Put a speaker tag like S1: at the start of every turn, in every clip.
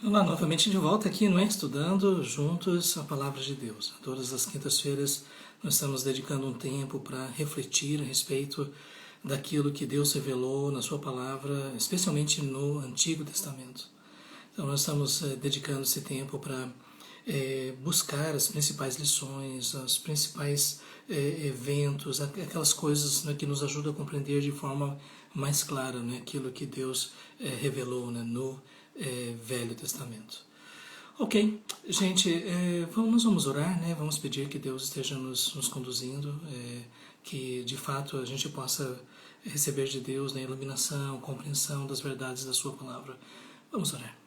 S1: Olá, novamente de volta aqui, não é? Estudando juntos a Palavra de Deus. Todas as quintas-feiras nós estamos dedicando um tempo para refletir a respeito daquilo que Deus revelou na Sua Palavra, especialmente no Antigo Testamento. Então nós estamos dedicando esse tempo para buscar as principais lições, os principais eventos, aquelas coisas, né, que nos ajudam a compreender de forma mais clara, né, aquilo que Deus revelou, né, no Velho Testamento. Ok, gente, nós vamos orar, né? Vamos pedir que Deus esteja nos conduzindo, que de fato a gente possa receber de Deus, né, iluminação, compreensão das verdades da Sua palavra. Vamos orar.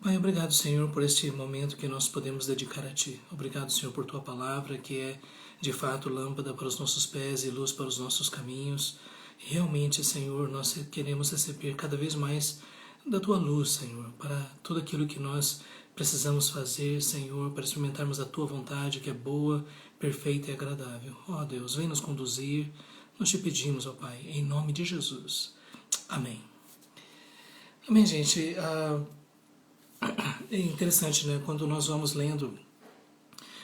S1: Pai, obrigado, Senhor, por este momento que nós podemos dedicar a Ti. Obrigado, Senhor, por Tua palavra, que é de fato lâmpada para os nossos pés e luz para os nossos caminhos. Realmente, Senhor, nós queremos receber cada vez mais da Tua luz, Senhor, para tudo aquilo que nós precisamos fazer, Senhor, para experimentarmos a Tua vontade, que é boa, perfeita e agradável. Ó Deus, vem nos conduzir. Nós te pedimos, ó Pai, em nome de Jesus. Amém. Amém, gente. É interessante, né? Quando nós vamos lendo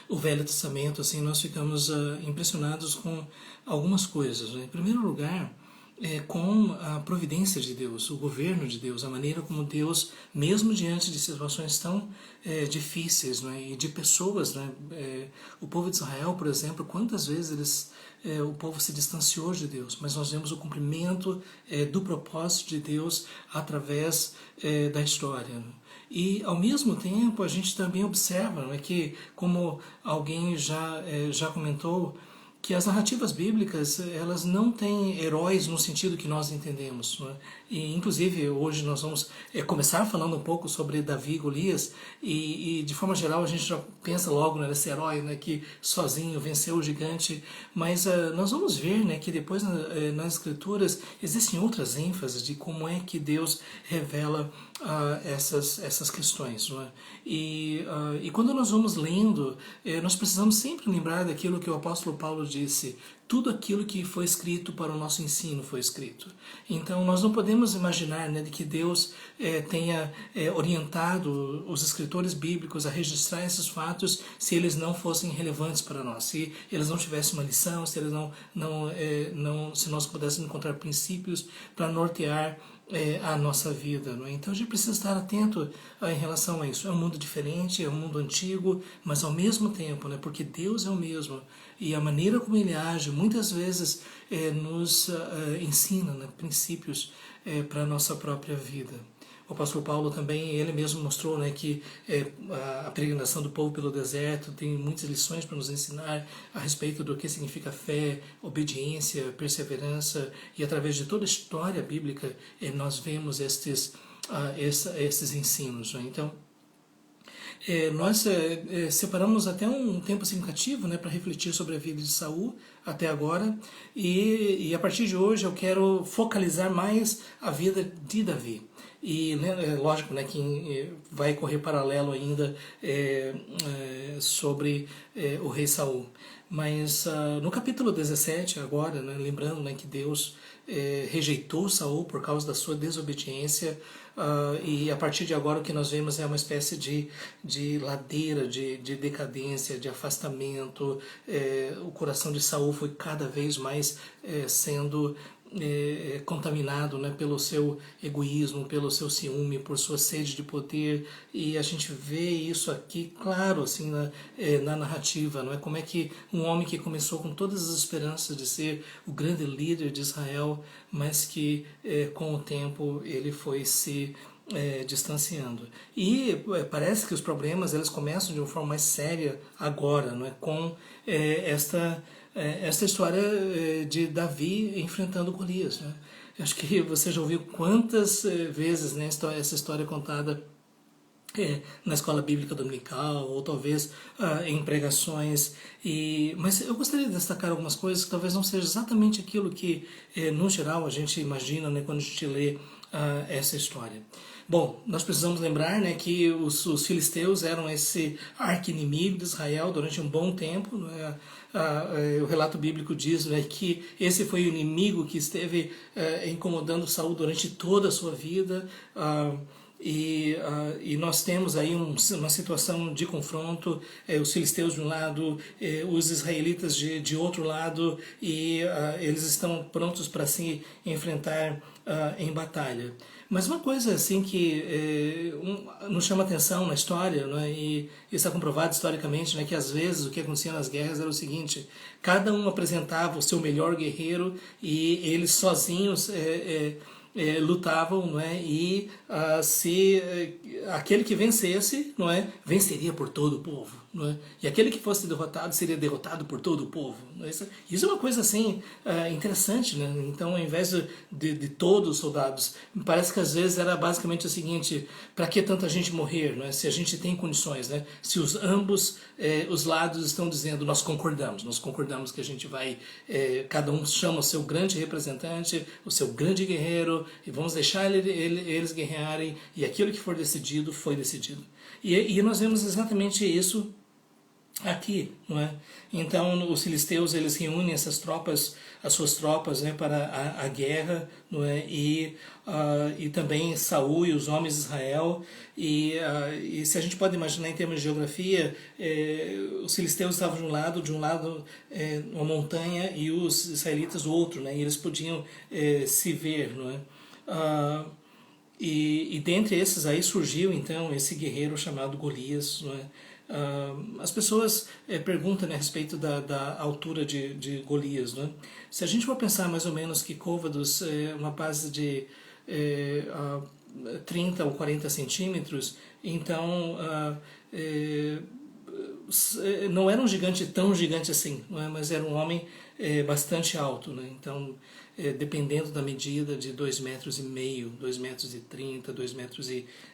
S1: o Velho Testamento, assim, nós ficamos impressionados com algumas coisas, né? Em primeiro lugar, com a providência de Deus, o governo de Deus, a maneira como Deus, mesmo diante de situações tão difíceis, né, e de pessoas, né, o povo de Israel, por exemplo, quantas vezes o povo se distanciou de Deus, mas nós vemos o cumprimento do propósito de Deus através da história, né? E, ao mesmo tempo, a gente também observa, né, que, como alguém já comentou, que as narrativas bíblicas, elas não têm heróis no sentido que nós entendemos, né? E inclusive hoje nós vamos começar falando um pouco sobre Davi e Golias, e de forma geral a gente já pensa logo, né, nesse herói, né, que sozinho venceu o gigante, mas nós vamos ver, né, que depois nas escrituras existem outras ênfases de como é que Deus revela essas questões, não é? E quando nós vamos lendo, nós precisamos sempre lembrar daquilo que o apóstolo Paulo disse: tudo aquilo que foi escrito para o nosso ensino foi escrito. Então nós não podemos imaginar, né, de que Deus tenha orientado os escritores bíblicos a registrar esses fatos se eles não fossem relevantes para nós, se eles não tivessem uma lição, se eles se nós pudéssemos encontrar princípios para nortear a nossa vida, não é? Então a gente precisa estar atento em relação a isso. É um mundo diferente, é um mundo antigo, mas ao mesmo tempo, né, porque Deus é o mesmo, e a maneira como Ele age muitas vezes nos ensina, né, princípios para a nossa própria vida. O apóstolo Paulo também, ele mesmo mostrou, né, que a peregrinação do povo pelo deserto tem muitas lições para nos ensinar a respeito do que significa fé, obediência, perseverança, e através de toda a história bíblica nós vemos esses ensinos, né? Então, nós separamos até um tempo significativo, né, para refletir sobre a vida de Saul até agora, e a partir de hoje eu quero focalizar mais a vida de Davi. E lógico, né, que vai correr paralelo ainda sobre o rei Saul. Mas no capítulo 17 agora, né, lembrando, né, que Deus rejeitou Saul por causa da sua desobediência, e a partir de agora o que nós vemos é uma espécie de ladeira, de decadência, de afastamento. O coração de Saul foi cada vez mais sendo contaminado, né, pelo seu egoísmo, pelo seu ciúme, por sua sede de poder, e a gente vê isso aqui claro assim na narrativa, não é? Como é que um homem que começou com todas as esperanças de ser o grande líder de Israel, mas que com o tempo ele foi se distanciando. E parece que os problemas eles começam de uma forma mais séria agora, não é? Com esta história de Davi enfrentando Golias, né? Acho que você já ouviu quantas vezes, né, essa história contada na escola bíblica dominical, ou talvez em pregações, mas eu gostaria de destacar algumas coisas que talvez não seja exatamente aquilo que no geral a gente imagina, né, quando a gente lê essa história. Bom, nós precisamos lembrar, né, que os filisteus eram esse arqui-inimigo de Israel durante um bom tempo, né? O relato bíblico diz, né, que esse foi o inimigo que esteve incomodando Saul durante toda a sua vida. e nós temos aí uma situação de confronto, os filisteus de um lado, os israelitas de outro lado, e eles estão prontos para se enfrentar em batalha. Mas uma coisa assim que nos chama atenção na história, né, e está comprovado historicamente, né, que às vezes o que acontecia nas guerras era o seguinte: cada um apresentava o seu melhor guerreiro e eles sozinhos lutavam, não é? E se aquele que vencesse, não é, venceria por todo o povo, não é? E aquele que fosse derrotado seria derrotado por todo o povo. Não é? Isso é uma coisa assim interessante, né? Então, ao invés de todos os soldados, me parece que às vezes era basicamente o seguinte: para que tanta gente morrer, não é? Se a gente tem condições, né? Se ambos os lados estão dizendo nós concordamos que a gente vai, cada um chama o seu grande representante, o seu grande guerreiro, e vamos deixar eles guerrearem, e aquilo que for decidido, foi decidido. E nós vemos exatamente isso aqui, não é? Então os filisteus, eles reúnem essas tropas, as suas tropas, né, para a guerra, não é? E também Saul e os homens de Israel, e se a gente pode imaginar em termos de geografia, os filisteus estavam de um lado uma montanha, e os israelitas do outro, né? E eles podiam se ver, não é? E dentre esses aí surgiu então esse guerreiro chamado Golias, não é? As pessoas perguntam, né, a respeito da altura de Golias, né? Se a gente for pensar mais ou menos que côvados é uma base de 30 ou 40 centímetros, então não era um gigante tão gigante assim, não é? Mas era um homem bastante alto, né? Então, dependendo da medida, de 2,5 metros, 2,30 metros,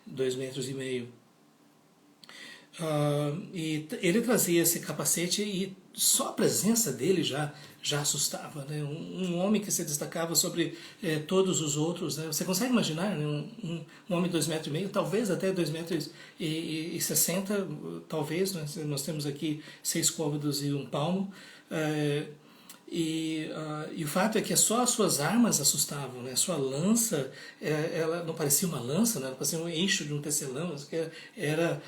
S1: 2 metros e meio. E ele trazia esse capacete, e só a presença dele já assustava, né? Um homem que se destacava sobre todos os outros, né? Você consegue imaginar, né? um homem de 2,5 metros, talvez até 2,60 metros, talvez, né? Nós temos aqui 6 côvados e 1 palmo. E o fato é que só as suas armas assustavam, né? A sua lança, ela não parecia uma lança, né? Ela parecia um eixo de um tecelão, era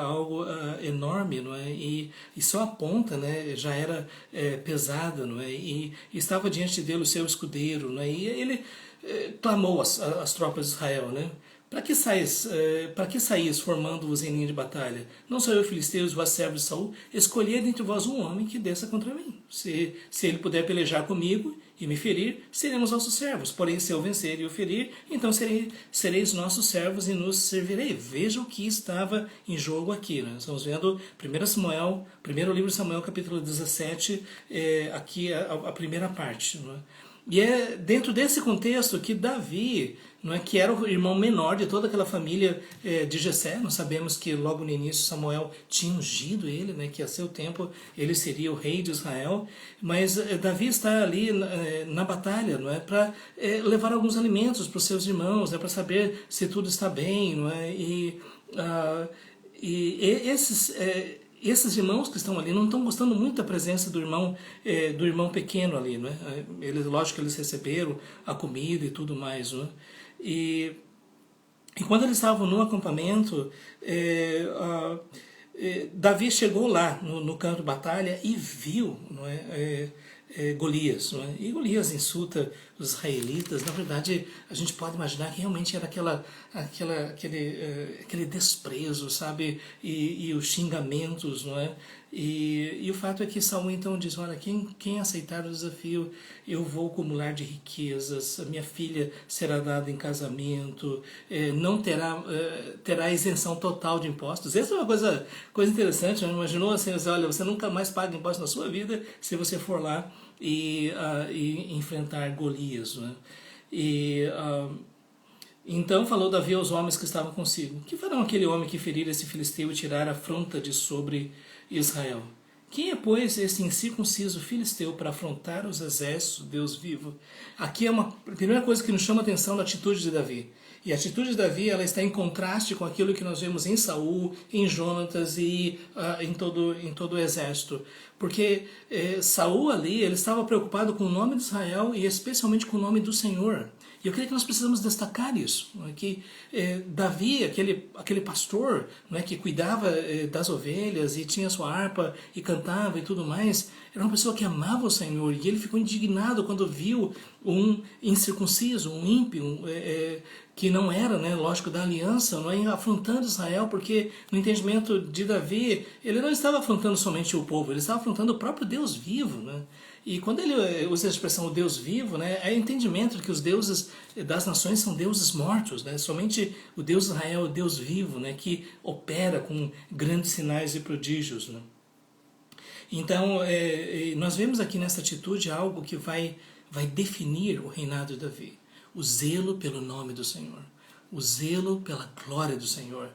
S1: algo enorme, não é? E só a ponta, né, já era pesada, não é? E estava diante dele o seu escudeiro, não é? E ele clamou as tropas de Israel, né? Para que saís formando-vos em linha de batalha? Não sou eu, filisteus, vós servos de Saul? Escolhei dentre vós um homem que desça contra mim. Se ele puder pelejar comigo e me ferir, seremos nossos servos. Porém, se eu vencer e o ferir, então sereis nossos servos e nos servirei. Veja o que estava em jogo aqui, né? Estamos vendo primeiro livro de Samuel, capítulo 17, aqui a primeira parte, não é? E é dentro desse contexto que Davi, não é, que era o irmão menor de toda aquela família de Jessé, nós sabemos que logo no início Samuel tinha ungido ele, né, que a seu tempo ele seria o rei de Israel, mas Davi está ali na batalha, não é, para levar alguns alimentos para os seus irmãos, para saber se tudo está bem, não é, esses irmãos que estão ali não estão gostando muito da presença do irmão pequeno ali, não é? Lógico que eles receberam a comida e tudo mais, não é? E quando eles estavam no acampamento, Davi chegou lá no campo de batalha e viu, não é? Golias, não é? E Golias insulta os israelitas. Na verdade, a gente pode imaginar que realmente era aquele desprezo, sabe? E os xingamentos, não é? E o fato é que Saul então diz: olha, quem aceitar o desafio, eu vou acumular de riquezas, a minha filha será dada em casamento, não terá isenção total de impostos. Essa é uma coisa interessante, né? Imaginou assim: olha, você nunca mais paga imposto na sua vida se você for lá e enfrentar Golias, né? Então falou Davi aos homens que estavam consigo: que farão aquele homem que ferir esse filisteu e tirar a afronta de sobre Israel? Quem é, pois, esse incircunciso filisteu para afrontar os exércitos do Deus vivo? Aqui é a primeira coisa que nos chama a atenção da atitude de Davi. E a atitude de Davi, ela está em contraste com aquilo que nós vemos em Saul, em Jonatas e em todo o exército. Porque Saul ali, ele estava preocupado com o nome de Israel e especialmente com o nome do Senhor. E eu creio que nós precisamos destacar isso, não é? Que Davi, aquele pastor, não é, que cuidava das ovelhas e tinha sua harpa e cantava e tudo mais, era uma pessoa que amava o Senhor, e ele ficou indignado quando viu um incircunciso, um ímpio, que não era, né, lógico, da aliança, não é, afrontando Israel, porque no entendimento de Davi, ele não estava afrontando somente o povo, ele estava afrontando o próprio Deus vivo, né? E quando ele usa a expressão o Deus vivo, né, é o entendimento de que os deuses das nações são deuses mortos, né? Somente o Deus de Israel é o Deus vivo, né, que opera com grandes sinais e prodígios, né? Então, nós vemos aqui nessa atitude algo que vai definir o reinado de Davi. O zelo pelo nome do Senhor. O zelo pela glória do Senhor.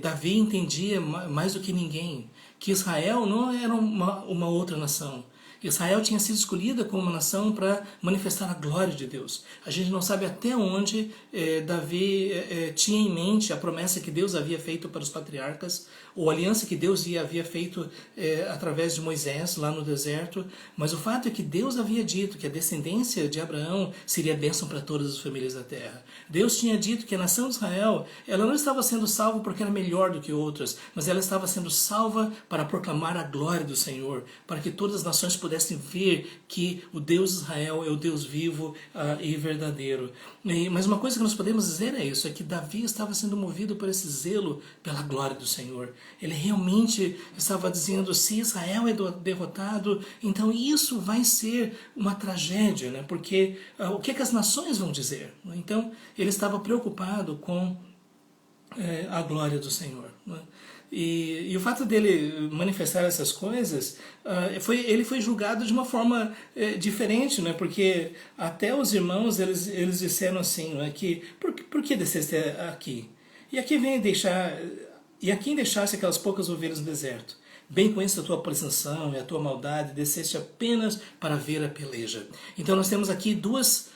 S1: Davi entendia mais do que ninguém que Israel não era uma outra nação. Israel tinha sido escolhida como uma nação para manifestar a glória de Deus. A gente não sabe até onde Davi tinha em mente a promessa que Deus havia feito para os patriarcas, ou a aliança que Deus havia feito através de Moisés lá no deserto, mas o fato é que Deus havia dito que a descendência de Abraão seria bênção para todas as famílias da terra. Deus tinha dito que a nação de Israel, ela não estava sendo salva porque era melhor do que outras, mas ela estava sendo salva para proclamar a glória do Senhor, para que todas as nações pudessem ver que o Deus de Israel é o Deus vivo e verdadeiro. Mas uma coisa que nós podemos dizer é isso, é que Davi estava sendo movido por esse zelo pela glória do Senhor. Ele realmente estava dizendo, se Israel é derrotado, então isso vai ser uma tragédia, né? Porque o que as nações vão dizer? Então ele estava preocupado com a glória do Senhor, né? E o fato dele manifestar essas coisas, ele foi julgado de uma forma diferente, né? Porque até os irmãos eles disseram assim, né? Que por que desceste aqui? E aqui vem deixar, e a quem deixaste aquelas poucas ovelhas no deserto? Bem conheço a tua presunção e a tua maldade, desceste apenas para ver a peleja. Então nós temos aqui duas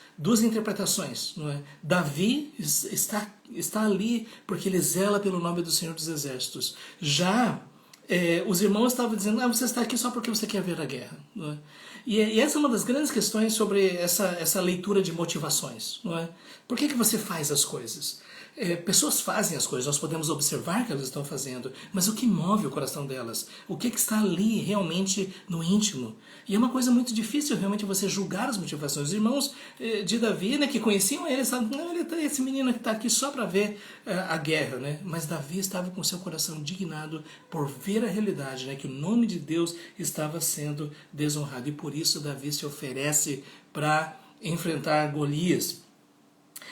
S1: interpretações, não é? Davi está ali porque ele zela pelo nome do Senhor dos Exércitos. Já os irmãos estavam dizendo, você está aqui só porque você quer ver a guerra, não é? E essa é uma das grandes questões sobre essa leitura de motivações, não é? Por que você faz as coisas? Pessoas fazem as coisas, nós podemos observar que elas estão fazendo, mas o que move o coração delas? O que está ali realmente no íntimo? E é uma coisa muito difícil realmente você julgar as motivações. Os irmãos de Davi, né, que conheciam ele, sabem, não, esse menino que está aqui só para ver a guerra, né? Mas Davi estava com seu coração indignado por ver a realidade, né, que o nome de Deus estava sendo desonrado, e por isso Davi se oferece para enfrentar Golias.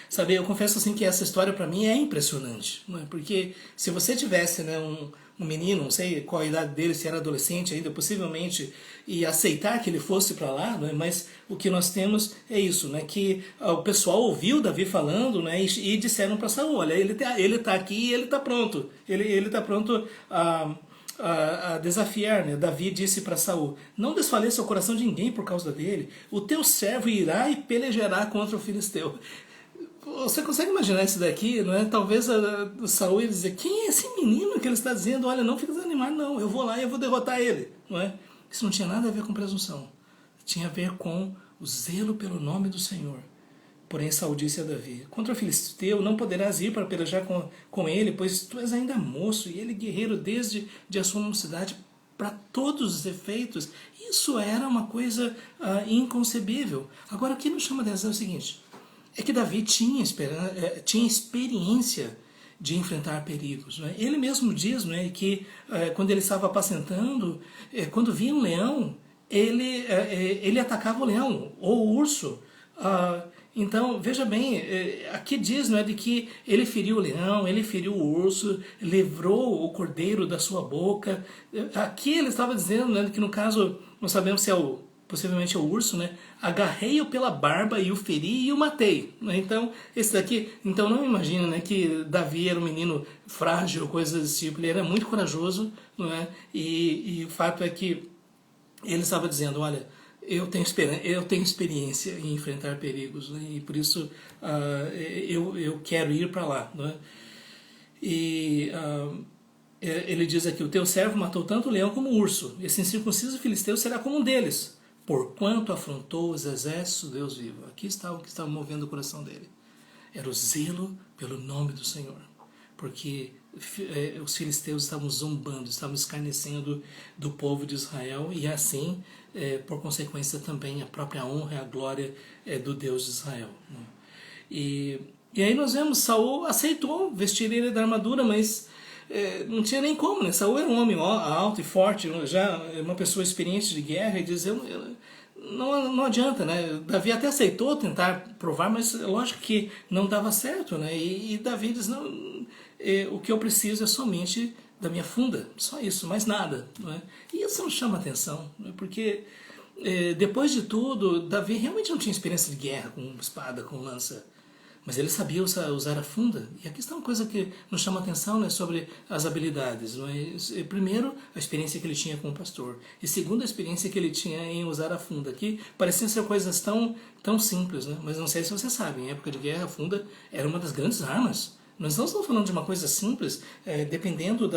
S1: Sabe, eu confesso assim que essa história para mim é impressionante, não é? Porque se você tivesse, né, um menino, não sei qual a idade dele, se era adolescente ainda, possivelmente, e aceitar que ele fosse para lá, não é? Mas o que nós temos é isso, né, que o pessoal ouviu Davi falando, né, e disseram para Saul, olha, ele tá aqui e ele está pronto, ele está pronto a desafiar, né? Davi disse para Saul, não desfaleça o coração de ninguém por causa dele, o teu servo irá e pelejará contra o filisteu. Você consegue imaginar isso daqui, não é? Talvez o Saul ia dizer, quem é esse menino que ele está dizendo? Olha, não fica desanimado, não, eu vou lá e eu vou derrotar ele, não é? Isso não tinha nada a ver com presunção, tinha a ver com o zelo pelo nome do Senhor. Porém Saul disse a Davi, contra o filisteu não poderás ir para pelejar com ele, pois tu és ainda moço e ele guerreiro desde a sua mocidade para todos os efeitos. Isso era uma coisa inconcebível. Agora o que nos chama a atenção é o seguinte, é que Davi tinha experiência de enfrentar perigos, não é? Ele mesmo diz, não é, que quando ele estava apacentando, quando via um leão, ele atacava o leão ou o urso. Então, veja bem, aqui diz, não é, de que ele feriu o leão, ele feriu o urso, livrou o cordeiro da sua boca. Aqui ele estava dizendo, né, que no caso, não sabemos se possivelmente é o urso, né? Agarrei-o pela barba e o feri e o matei, né? Então, esse daqui, então não imagina, né, que Davi era um menino frágil, coisas desse tipo. Ele era muito corajoso, não é? E o fato é que ele estava dizendo, olha, eu tenho experiência em enfrentar perigos, né? E por isso eu quero ir para lá, não é? E ele diz aqui, o teu servo matou tanto o leão como o urso, esse incircunciso filisteu será como um deles. porquanto afrontou os exércitos do Deus vivo. Aqui está o que estava movendo o coração dele. Era o zelo pelo nome do Senhor. Porque os filisteus estavam zombando, estavam escarnecendo do povo de Israel e assim, por consequência também, a própria honra e a glória do Deus de Israel. E aí nós vemos, Saul aceitou vestir ele da armadura, mas não tinha nem como, né? Saul era um homem alto e forte, já uma pessoa experiente de guerra, e diz, não adianta, né? Davi até aceitou tentar provar, mas lógico que não dava certo, né? E Davi diz, não, o que eu preciso é somente da minha funda, só isso, mais nada, não é? E isso não chama atenção, né? Porque depois de tudo, Davi realmente não tinha experiência de guerra com espada, com lança, mas ele sabia usar a funda. E aqui está uma coisa que nos chama a atenção, né, sobre as habilidades. Não é? Primeiro, a experiência que ele tinha com o pastor. E segundo, a experiência que ele tinha em usar a funda. Que pareciam ser coisas tão simples, né? Mas não sei se você sabe, em época de guerra, a funda era uma das grandes armas. Nós não estamos falando de uma coisa simples, dependendo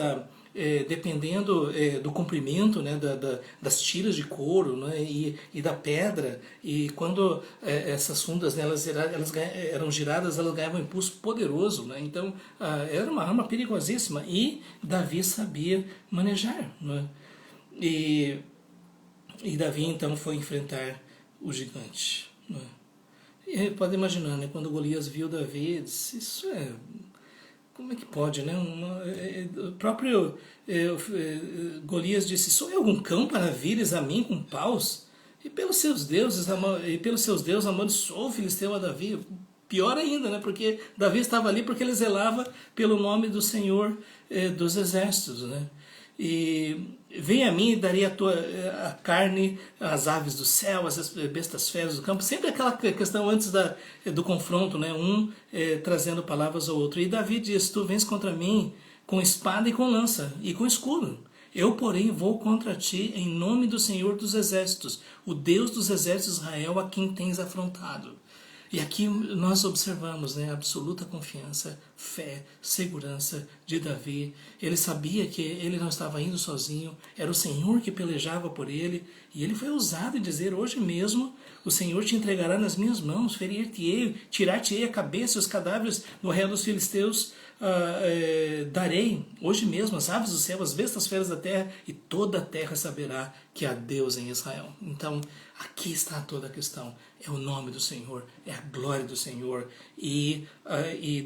S1: do comprimento, né, das tiras de couro, né, e da pedra, e quando essas fundas, né, elas eram giradas, elas ganhavam um impulso poderoso, né, então era uma arma perigosíssima, e Davi sabia manejar, né, e Davi então foi enfrentar o gigante, né. E pode imaginar, né, quando Golias viu Davi, disse, isso como é que pode, né? O próprio Golias disse, sou eu algum cão para vires a mim com paus? E pelos seus deuses amaldiçoou o filisteu a Davi. Pior ainda, né? Porque Davi estava ali porque ele zelava pelo nome do Senhor dos exércitos, né? E vem a mim e darei a carne às aves do céu, às bestas feras do campo. Sempre aquela questão antes do confronto, né? Trazendo palavras ao outro. E Davi diz, tu vens contra mim com espada e com lança e com escudo. Eu, porém, vou contra ti em nome do Senhor dos exércitos, o Deus dos exércitos de Israel, a quem tens afrontado. E aqui nós observamos, né, a absoluta confiança, fé, segurança de Davi. Ele sabia que ele não estava indo sozinho, era o Senhor que pelejava por ele, e ele foi ousado em dizer, hoje mesmo o Senhor te entregará nas minhas mãos, ferir-te-ei, tirar-te-ei a cabeça e os cadáveres no arraial dos filisteus darei, hoje mesmo, as aves do céu, as bestas feras da terra, e toda a terra saberá que há Deus em Israel. Então, aqui está toda a questão. É o nome do Senhor, é a glória do Senhor. E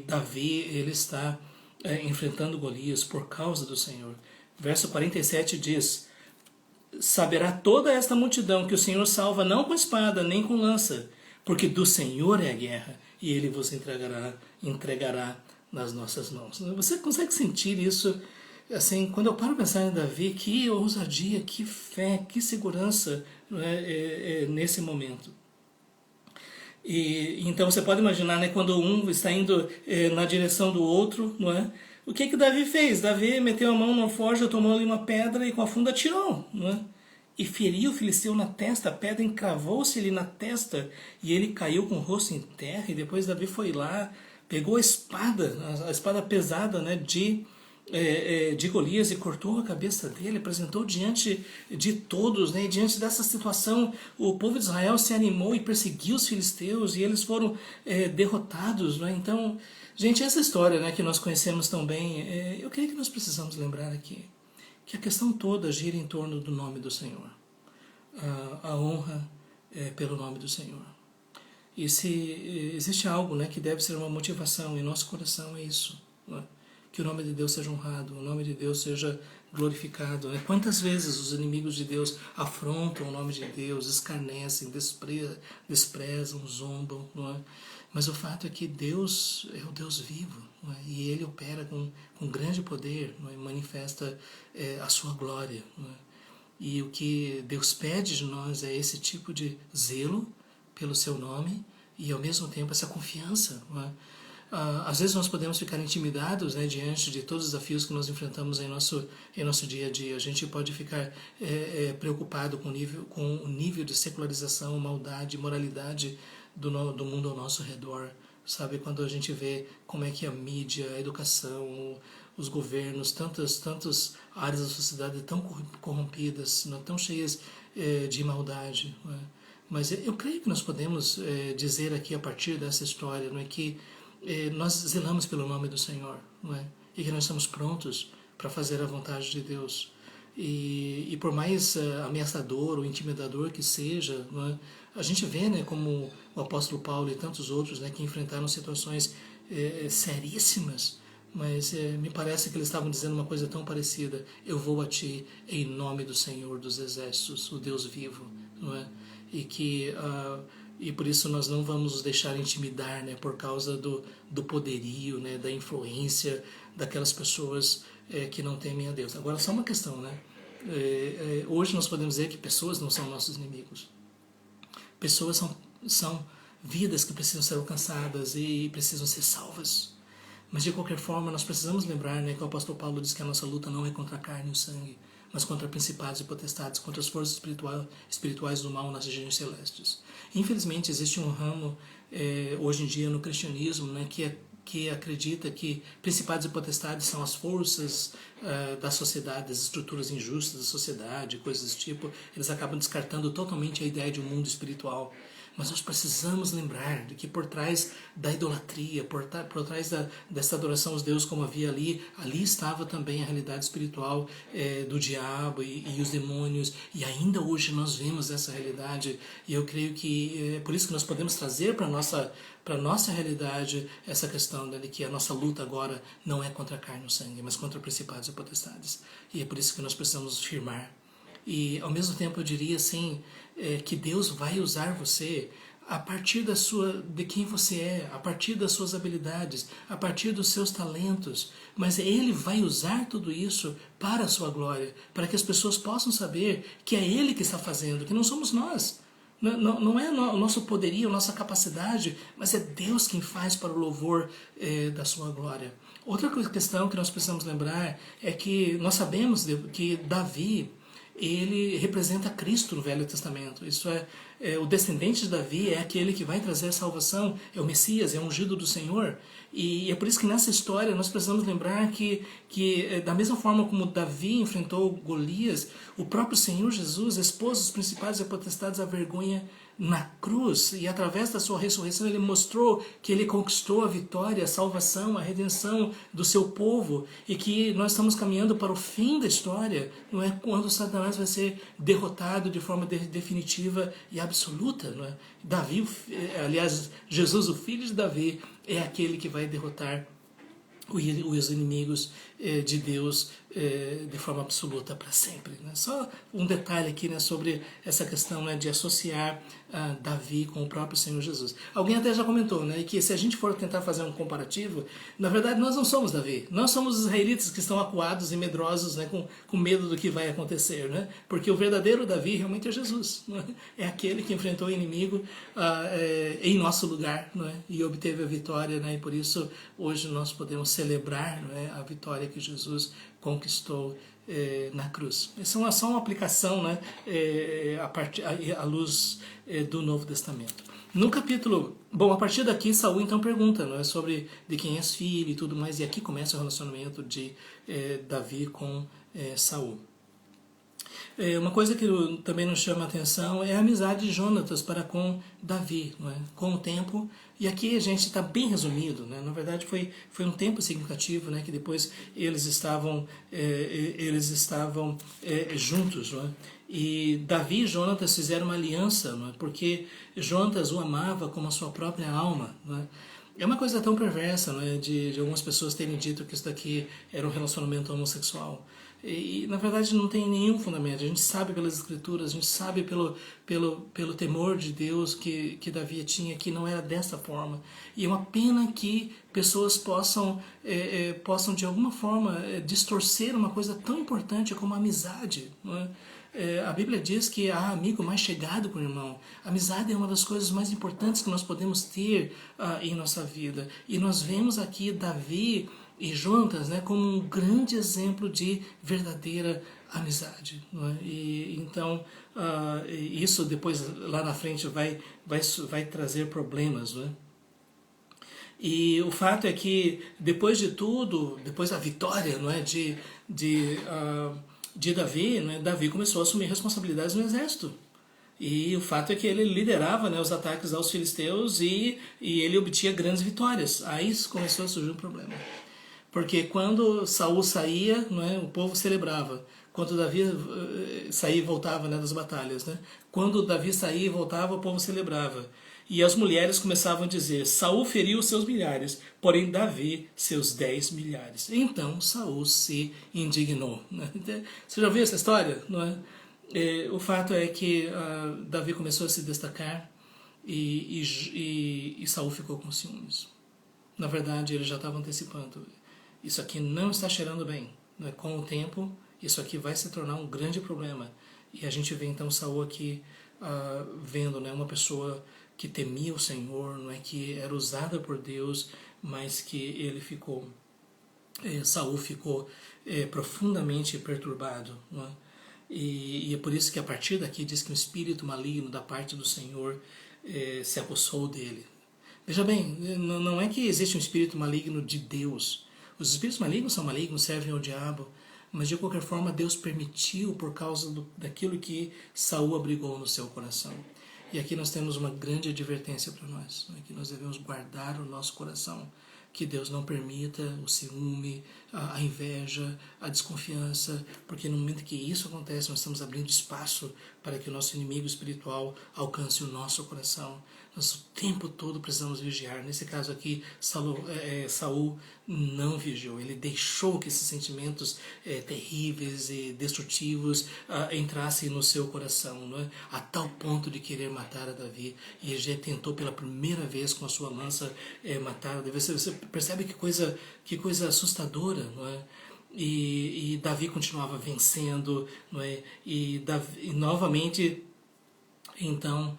S1: Davi, ele está enfrentando Golias por causa do Senhor. Verso 47 diz, saberá toda esta multidão que o Senhor salva não com espada, nem com lança, porque do Senhor é a guerra, e ele vos entregará nas nossas mãos. Você consegue sentir isso? Assim, quando eu paro a pensar em Davi, que ousadia, que fé, que segurança, nesse momento. E então você pode imaginar, né, quando um está indo na direção do outro, não é? O que Davi fez? Davi meteu a mão numa forja, tomou ali uma pedra e com a funda atirou, não é? E feriu o filisteu na testa, a pedra encravou-se-lhe na testa e ele caiu com o rosto em terra. E depois Davi foi lá, pegou a espada pesada, né, de Golias, e cortou a cabeça dele, apresentou diante de todos, né, e diante dessa situação o povo de Israel se animou e perseguiu os filisteus e eles foram derrotados, né? Então, gente, essa história, né, que nós conhecemos tão bem, eu creio que nós precisamos lembrar aqui que a questão toda gira em torno do nome do Senhor, a honra pelo nome do Senhor. E se existe algo, né, que deve ser uma motivação em nosso coração, é isso, né? Que o nome de Deus seja honrado, o nome de Deus seja glorificado, né? Quantas vezes os inimigos de Deus afrontam o nome de Deus, escarnecem, desprezam, zombam, não é? Mas o fato é que Deus é o Deus vivo, não é? E Ele opera com grande poder, não é? E manifesta a sua glória, não é? E o que Deus pede de nós é esse tipo de zelo pelo seu nome e ao mesmo tempo essa confiança, não é? Às vezes nós podemos ficar intimidados, né, diante de todos os desafios que nós enfrentamos em nosso dia a dia. A gente pode ficar preocupado com o nível de secularização, maldade, moralidade do mundo ao nosso redor. Sabe, quando a gente vê como é que a mídia, a educação, os governos, tantas áreas da sociedade tão corrompidas, tão cheias de maldade. Não é? Mas eu creio que nós podemos dizer aqui a partir dessa história, não é, que nós zelamos pelo nome do Senhor, não é? E que nós estamos prontos para fazer a vontade de Deus. E por mais ameaçador ou intimidador que seja, não é? A gente vê, né, como o apóstolo Paulo e tantos outros, né, que enfrentaram situações seríssimas, mas me parece que eles estavam dizendo uma coisa tão parecida: eu vou a ti em nome do Senhor dos Exércitos, o Deus vivo, não é? E por isso nós não vamos nos deixar intimidar, né, por causa do poderio, né, da influência daquelas pessoas que não temem a Deus. Agora, só uma questão, né? Hoje nós podemos dizer que pessoas não são nossos inimigos. Pessoas são vidas que precisam ser alcançadas e precisam ser salvas. Mas de qualquer forma, nós precisamos lembrar, né, que o apóstolo Paulo diz que a nossa luta não é contra a carne e o sangue, mas contra principados e potestades, contra as forças espirituais do mal nas regiões celestes. Infelizmente, existe um ramo hoje em dia no cristianismo, né, que acredita que principados e potestades são as forças da sociedade, as estruturas injustas da sociedade, coisas desse tipo. Eles acabam descartando totalmente a ideia de um mundo espiritual. Mas nós precisamos lembrar de que por trás da idolatria, por trás dessa adoração aos deuses como havia ali estava também a realidade espiritual do diabo e os demônios, e ainda hoje nós vemos essa realidade, e eu creio que é por isso que nós podemos trazer para a nossa realidade essa questão de que a nossa luta agora não é contra a carne e o sangue, mas contra principados e potestades, e é por isso que nós precisamos firmar. E ao mesmo tempo eu diria assim, que Deus vai usar você a partir de quem você é, a partir das suas habilidades, a partir dos seus talentos, mas Ele vai usar tudo isso para a sua glória, para que as pessoas possam saber que é Ele que está fazendo, que não somos nós. Não é o nosso poderio, a nossa capacidade, mas é Deus quem faz para o louvor da sua glória. Outra questão que nós precisamos lembrar é que nós sabemos que Davi, ele representa Cristo no Velho Testamento. Isso o descendente de Davi é aquele que vai trazer a salvação, é o Messias, é o ungido do Senhor. E é por isso que nessa história nós precisamos lembrar que da mesma forma como Davi enfrentou Golias, o próprio Senhor Jesus expôs os principados e potestades à vergonha na cruz, e através da sua ressurreição ele mostrou que ele conquistou a vitória, a salvação, a redenção do seu povo, e que nós estamos caminhando para o fim da história, não é, quando Satanás vai ser derrotado de forma definitiva e absoluta, não é? Davi, aliás, Jesus, o filho de Davi, é aquele que vai derrotar os inimigos de Deus de forma absoluta para sempre. Né? Só um detalhe aqui, né, sobre essa questão, né, de associar Davi com o próprio Senhor Jesus. Alguém até já comentou, né, que se a gente for tentar fazer um comparativo, na verdade nós não somos Davi, nós somos os israelitas que estão acuados e medrosos, né, com medo do que vai acontecer, né? Porque o verdadeiro Davi realmente é Jesus, né? É aquele que enfrentou o inimigo em nosso lugar, né, e obteve a vitória, né, e por isso hoje nós podemos celebrar, né, a vitória que Jesus conquistou na cruz. Essa é só uma aplicação, né, à luz do Novo Testamento. No capítulo... Bom, a partir daqui Saul então pergunta, não é, sobre de quem és filho e tudo mais, e aqui começa o relacionamento de Davi com Saul. Uma coisa que também nos chama a atenção é a amizade de Jonatas para com Davi, não é? Com o tempo, e aqui a gente está bem resumido, né? Na verdade foi um tempo significativo, né? Que depois eles estavam juntos, não é? E Davi e Jonatas fizeram uma aliança, não é? Porque Jonatas o amava como a sua própria alma, não é? É uma coisa tão perversa, não é? De algumas pessoas terem dito que isso daqui era um relacionamento homossexual. E na verdade não tem nenhum fundamento. A gente sabe pelas escrituras, a gente sabe pelo temor de Deus que Davi tinha, que não era dessa forma. E é uma pena que pessoas possam de alguma forma distorcer uma coisa tão importante como a amizade, não é? A Bíblia diz que há amigo mais chegado por irmão. A amizade é uma das coisas mais importantes que nós podemos ter em nossa vida. E nós vemos aqui Davi e Jonatas, né, como um grande exemplo de verdadeira amizade, não é? E então isso depois lá na frente vai trazer problemas, não é? E o fato é que depois de tudo, depois da vitória, não é, de Davi, né, Davi começou a assumir responsabilidades no exército. E o fato é que ele liderava, né, os ataques aos filisteus e ele obtinha grandes vitórias. Aí começou a surgir um problema. Porque quando Saul saía, né, o povo celebrava. Quando Davi saía e voltava, né, das batalhas. Né? Quando Davi saía e voltava, o povo celebrava. E as mulheres começavam a dizer: Saul feriu seus milhares, porém Davi seus 10 milhares. Então Saul se indignou. Né? Você já ouviu essa história? Não é? O fato é que Davi começou a se destacar e Saul ficou com ciúmes. Na verdade, ele já estava antecipando. Isso aqui não está cheirando bem. Né? Com o tempo, isso aqui vai se tornar um grande problema. E a gente vê então Saul aqui vendo, né, uma pessoa que temia o Senhor, não é, que era usada por Deus, mas que ele ficou, Saul ficou profundamente perturbado. Não é? E é por isso que a partir daqui diz que um espírito maligno da parte do Senhor se apossou dele. Veja bem, não é que existe um espírito maligno de Deus. Os espíritos malignos são malignos, servem ao diabo, mas de qualquer forma Deus permitiu por causa daquilo que Saul abrigou no seu coração. E aqui nós temos uma grande advertência para nós, né? Que nós devemos guardar o nosso coração, que Deus não permita o ciúme, a inveja, a desconfiança, porque no momento que isso acontece, nós estamos abrindo espaço para que o nosso inimigo espiritual alcance o nosso coração. Nós o tempo todo precisamos vigiar. Nesse caso aqui, Saul não vigiou. Ele deixou que esses sentimentos terríveis e destrutivos entrassem no seu coração, não é? A tal ponto de querer matar a Davi. E ele já tentou pela primeira vez com a sua lança matar a Davi. Você percebe que coisa assustadora, não é? E Davi continuava vencendo, não é? E novamente, então,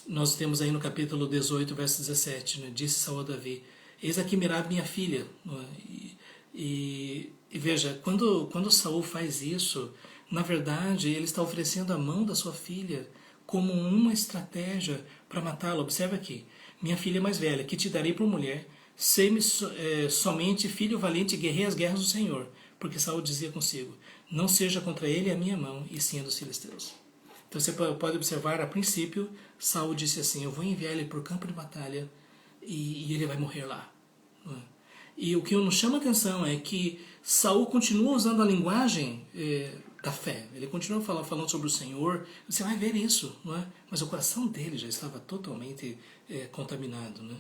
S1: nós temos aí no capítulo 18, verso 17, né? Disse Saul a Davi: eis aqui Merabe, minha filha. Não é? E veja, quando Saul faz isso, na verdade ele está oferecendo a mão da sua filha como uma estratégia para matá-la. Observa aqui: minha filha mais velha, que te darei por mulher, sei-me somente filho valente e guerrei as guerras do Senhor. Porque Saul dizia consigo: não seja contra ele a minha mão, e sim a dos filisteus. Então você pode observar, a princípio, Saul disse assim: eu vou enviar ele para o campo de batalha e ele vai morrer lá. E o que nos chama a atenção é que Saul continua usando a linguagem da fé. Ele continua falando sobre o Senhor. Você vai ver isso, não é? Mas o coração dele já estava totalmente contaminado, né?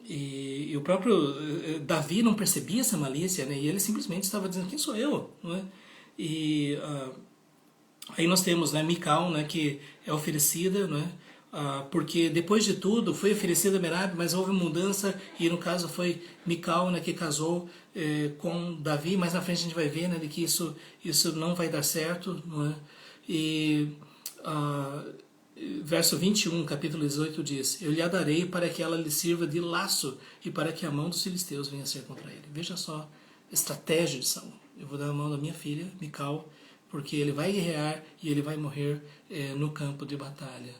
S1: E o próprio Davi não percebia essa malícia, né? E ele simplesmente estava dizendo: quem sou eu? Não é? E aí nós temos, né, Mical, né, que é oferecida, né, porque depois de tudo foi oferecida Merabe, mas houve mudança e no caso foi Mical, né, que casou com Davi. Mais na frente a gente vai ver, né, de que isso não vai dar certo, não é? E verso 21, capítulo 18 diz: eu lhe a darei para que ela lhe sirva de laço e para que a mão dos filisteus venha a ser contra ele. Veja só a estratégia de Saul: eu vou dar a mão da minha filha, Mical, porque ele vai guerrear e ele vai morrer no campo de batalha.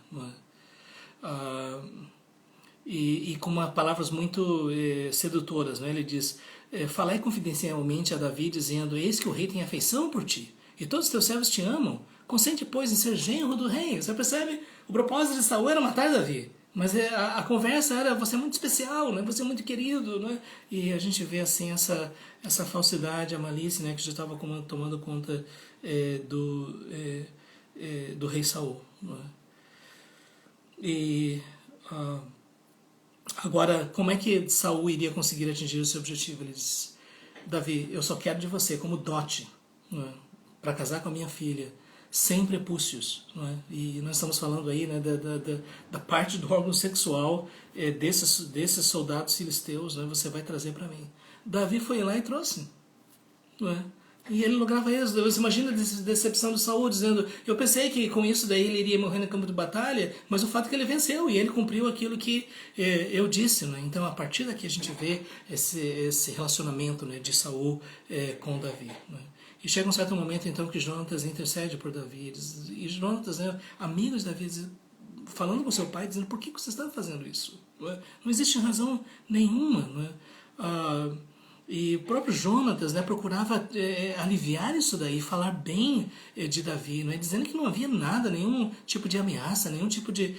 S1: E com palavras muito sedutoras, né? Ele diz: falai confidencialmente a Davi, dizendo: eis que o rei tem afeição por ti, e todos os teus servos te amam. Consente, pois, em ser genro do rei. Você percebe? O propósito de Saul era matar Davi, mas a conversa era: você é muito especial, né? Você é muito querido, né? E a gente vê assim essa falsidade, a malícia, né, que já estava tomando conta do rei Saul. Né? E agora, como é que Saul iria conseguir atingir o seu objetivo? Ele diz: Davi, eu só quero de você como dote, né, para casar com a minha filha, sem prepúcios. Não é? E nós estamos falando aí, né, da parte do órgão sexual desses soldados filisteus, né, você vai trazer para mim. Davi foi lá e trouxe. Não é? E ele lograva êxito. Você imagina a decepção de Saul, dizendo: eu pensei que com isso daí ele iria morrer no campo de batalha, mas o fato é que ele venceu e ele cumpriu aquilo que eu disse. Né? Então, a partir daqui a gente vê esse relacionamento, né, de Saul com Davi. Né? E chega um certo momento então que Jonatas intercede por Davi, e Jonatas, né, amigo de Davi, falando com seu pai, dizendo: por que você está fazendo isso? Não existe razão nenhuma. Não é? E o próprio Jonatas, né, procurava aliviar isso daí, falar bem de Davi, não é? Dizendo que não havia nada, nenhum tipo de ameaça, nenhum tipo de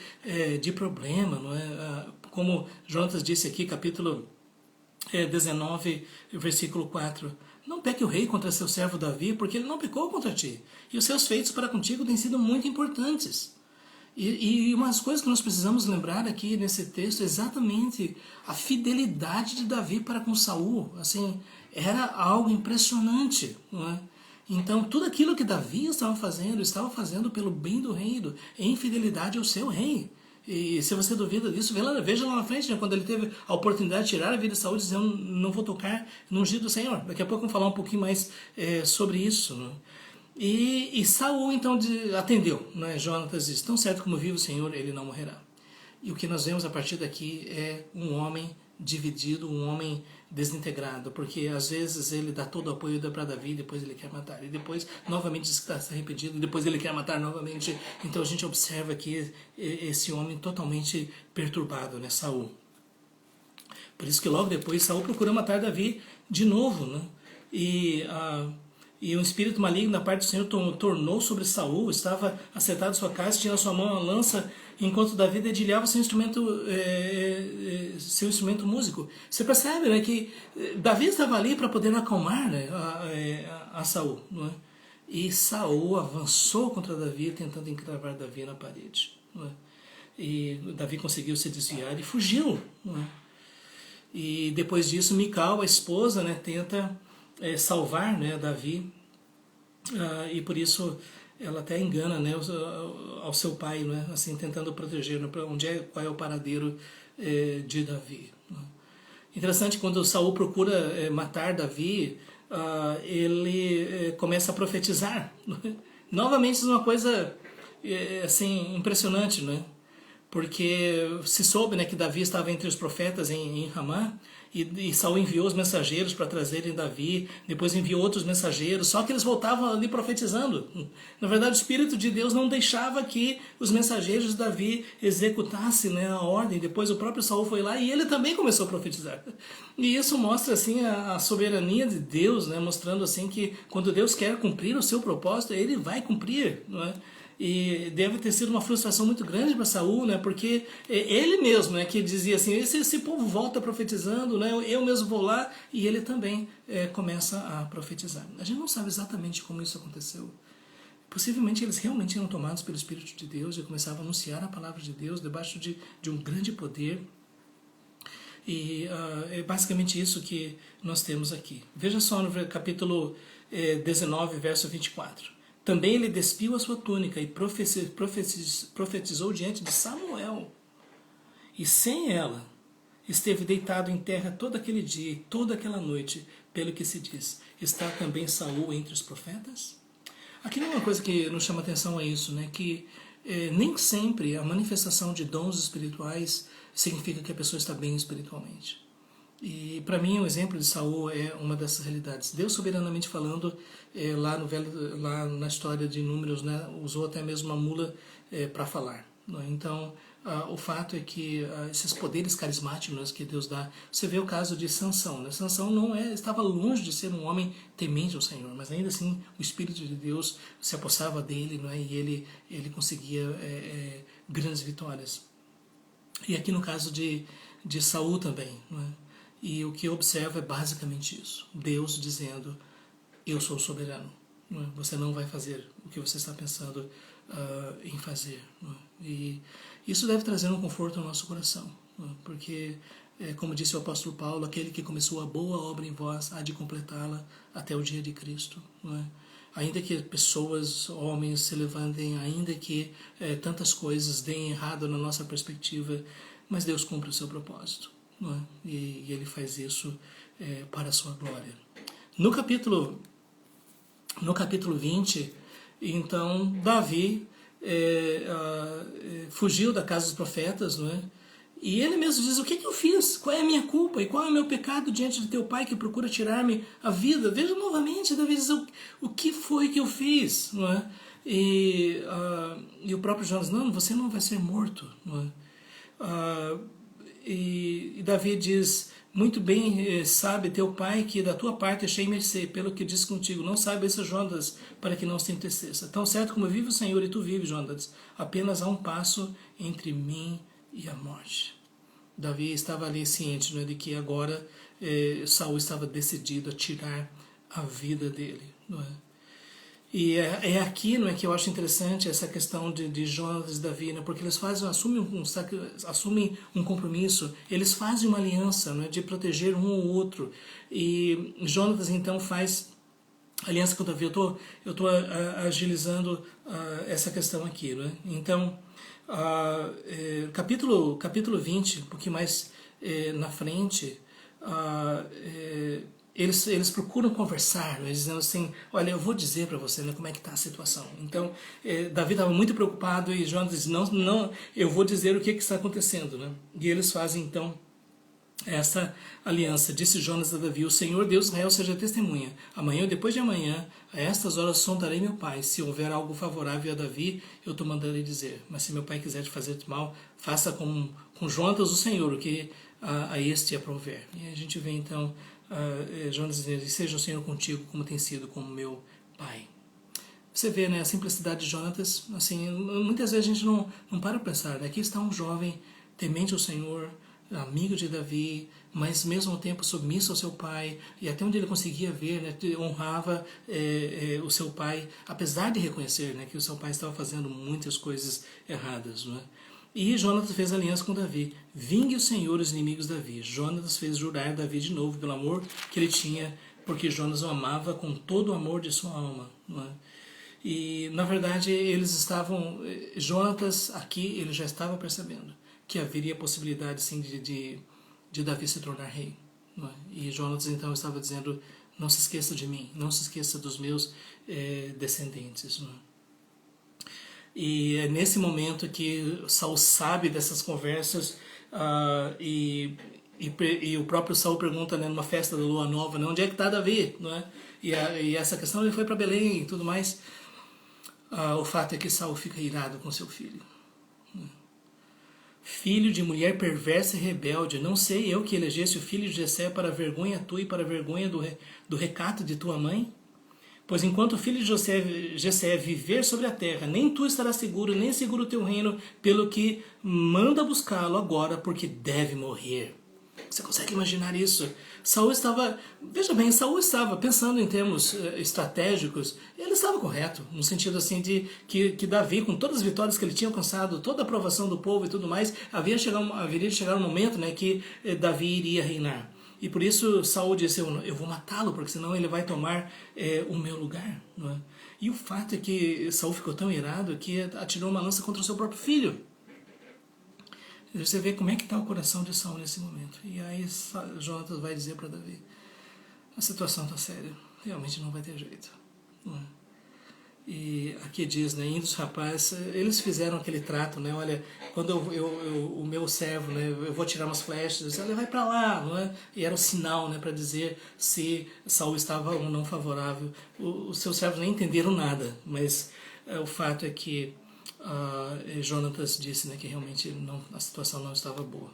S1: problema. Não é? Como Jonatas disse aqui, capítulo 19, versículo 4. Não peque o rei contra seu servo Davi, porque ele não pecou contra ti. E os seus feitos para contigo têm sido muito importantes. E umas coisas que nós precisamos lembrar aqui nesse texto é exatamente a fidelidade de Davi para com Saul. Assim, era algo impressionante, não é? Então, tudo aquilo que Davi estava fazendo pelo bem do reino, em fidelidade ao seu rei. E se você duvida disso, veja lá na frente, né, quando ele teve a oportunidade de tirar a vida de Saul, dizendo, não vou tocar no ungido do Senhor. Daqui a pouco vamos falar um pouquinho mais sobre isso, né? E Saul então atendeu, né? Jonatas disse, tão certo como vive o Senhor, ele não morrerá. E o que nós vemos a partir daqui é um homem dividido, um homem desintegrado, porque às vezes ele dá todo o apoio para Davi, depois ele quer matar, e depois novamente diz que está arrependido, e depois ele quer matar novamente. Então a gente observa aqui esse homem totalmente perturbado, né? Saul. Por isso que logo depois Saul procura matar Davi de novo, né? E um espírito maligno da parte do Senhor tornou sobre Saul, estava acertado em sua casa, tinha na sua mão uma lança, enquanto Davi dedilhava seu instrumento músico. Você percebe, né, que Davi estava ali para poder acalmar, né, a Saul. Não é? E Saul avançou contra Davi, tentando encravar Davi na parede. Não é? E Davi conseguiu se desviar e fugiu. Não é? E depois disso, Mical, a esposa, né, tenta salvar, né, Davi, e por isso ela até engana, né, ao seu pai, né, assim, tentando proteger, né, qual é o paradeiro de Davi. Né. Interessante, quando Saul procura matar Davi, ele começa a profetizar. Né. Novamente, isso é uma coisa assim, impressionante, né? Porque se soube, né, que Davi estava entre os profetas em Ramá, e Saul enviou os mensageiros para trazerem Davi, depois enviou outros mensageiros, só que eles voltavam ali profetizando. Na verdade, o Espírito de Deus não deixava que os mensageiros de Davi executassem, né, a ordem. Depois o próprio Saul foi lá e ele também começou a profetizar. E isso mostra assim a soberania de Deus, né, mostrando assim que quando Deus quer cumprir o seu propósito, ele vai cumprir, não é? E deve ter sido uma frustração muito grande para Saul, né? Porque ele mesmo, né, que dizia assim, esse povo volta profetizando, né? Eu mesmo vou lá, e ele também começa a profetizar. A gente não sabe exatamente como isso aconteceu. Possivelmente eles realmente eram tomados pelo Espírito de Deus e começavam a anunciar a palavra de Deus debaixo de um grande poder. E é basicamente isso que nós temos aqui. Veja só no capítulo 19, verso 24. Também ele despiu a sua túnica e profetizou diante de Samuel. E sem ela, esteve deitado em terra todo aquele dia e toda aquela noite, pelo que se diz. Está também Saul entre os profetas? Aqui uma coisa que nos chama atenção é isso, né? Que nem sempre a manifestação de dons espirituais significa que a pessoa está bem espiritualmente. E para mim o exemplo de Saul é uma dessas realidades. Deus soberanamente falando, lá na história de Números, né, usou até mesmo uma mula para falar. Não é? Então o fato é que esses poderes carismáticos que Deus dá, você vê o caso de Sansão. Né? Sansão estava longe de ser um homem temente ao Senhor, mas ainda assim o Espírito de Deus se apossava dele, não é? E ele conseguia grandes vitórias. E aqui no caso de Saul também, não é? E o que eu observo é basicamente isso. Deus dizendo, eu sou soberano. Não é? Você não vai fazer o que você está pensando em fazer. Não é? E isso deve trazer um conforto ao nosso coração. Não é? Porque, como disse o apóstolo Paulo, aquele que começou a boa obra em vós há de completá-la até o dia de Cristo. Não é? Ainda que pessoas, homens se levantem, ainda que tantas coisas deem errado na nossa perspectiva, mas Deus cumpre o seu propósito. Não é? E ele faz isso para a sua glória. No capítulo 20, então, Davi fugiu da casa dos profetas, não é? E ele mesmo diz, o que eu fiz? Qual é a minha culpa? E qual é o meu pecado diante de teu pai que procura tirar-me a vida? Veja novamente, Davi diz, o que foi que eu fiz? Não é? E o próprio Jonas, não, você não vai ser morto. Não é? E Davi diz, muito bem sabe teu pai que da tua parte achei mercê, pelo que disse contigo. Não saiba isso, Jonatas, para que não se entristeça. Tão certo como vive o Senhor e tu vives, Jonatas, apenas há um passo entre mim e a morte. Davi estava ali ciente, não é, de que agora Saul estava decidido a tirar a vida dele, não é? E é aqui, não é, que eu acho interessante essa questão de Jonatas e Davi, né, porque eles assumem um compromisso, eles fazem uma aliança, não é, de proteger um ao outro. E Jonatas então faz aliança com Davi. Eu tô agilizando essa questão aqui, né? Então, capítulo 20, um pouquinho mais na frente, eles procuram conversar, né, dizendo assim, olha, eu vou dizer para você, né, como é que está a situação. Então, Davi estava muito preocupado e Jonatas disse, não, eu vou dizer o que está acontecendo. Né? E eles fazem então essa aliança. Disse Jonas a Davi, o Senhor Deus Israel seja testemunha. Amanhã ou depois de amanhã, a estas horas sondarei meu pai. Se houver algo favorável a Davi, eu te mandarei dizer. Mas se meu pai quiser te fazer mal, faça com Jonatas o Senhor, o que a este aprouver. E a gente vê então Jonas dizendo, seja o Senhor contigo, como tem sido com o meu pai. Você vê, né, a simplicidade de Jonatas. Assim, muitas vezes a gente não para pensar, né? Aqui está um jovem temente ao Senhor, amigo de Davi, mas ao mesmo tempo submisso ao seu pai, e até onde ele conseguia ver, né, honrava o seu pai, apesar de reconhecer, né, que o seu pai estava fazendo muitas coisas erradas. Né? E Jonatas fez aliança com Davi. Vingue o Senhor os inimigos de Davi. Jonatas fez jurar Davi de novo pelo amor que ele tinha, porque Jonas o amava com todo o amor de sua alma. Não é? E, na verdade, Jonatas aqui, ele já estava percebendo que haveria possibilidade, sim, de Davi se tornar rei. Não é? E Jonatas, então, estava dizendo, não se esqueça de mim, não se esqueça dos meus descendentes. Não é? E é nesse momento que Saul sabe dessas conversas e o próprio Saul pergunta, né, numa festa da lua nova, né, onde é que está Davi? Não é? E essa questão, ele foi para Belém e tudo mais. O fato é que Saul fica irado com seu filho. Filho de mulher perversa e rebelde, não sei eu que elegesse o filho de Jessé para a vergonha tua e para a vergonha do recato de tua mãe? Pois enquanto o filho de Jessé viver sobre a terra, nem tu estarás seguro, nem seguro o teu reino, pelo que manda buscá-lo agora, porque deve morrer. Você consegue imaginar isso? Veja bem, Saul estava pensando em termos estratégicos, ele estava correto, no sentido assim de que Davi, com todas as vitórias que ele tinha alcançado, toda a aprovação do povo e tudo mais, haveria de chegar um momento, né, que Davi iria reinar. E por isso Saul disse, eu vou matá-lo, porque senão ele vai tomar o meu lugar. Não é? E o fato é que Saul ficou tão irado que atirou uma lança contra o seu próprio filho. Você vê como é que está o coração de Saul nesse momento. E aí Jonatas vai dizer para Davi, a situação está séria, realmente não vai ter jeito. Não é? E aqui diz, né, indo os rapazes, eles fizeram aquele trato, né, olha, quando o meu servo, né, eu vou tirar umas flechas, ele vai para lá, não é? E era o sinal, né, para dizer se Saul estava ou não favorável. Os seus servos nem entenderam nada, mas o fato é que Jonatas disse, né, que realmente a situação não estava boa.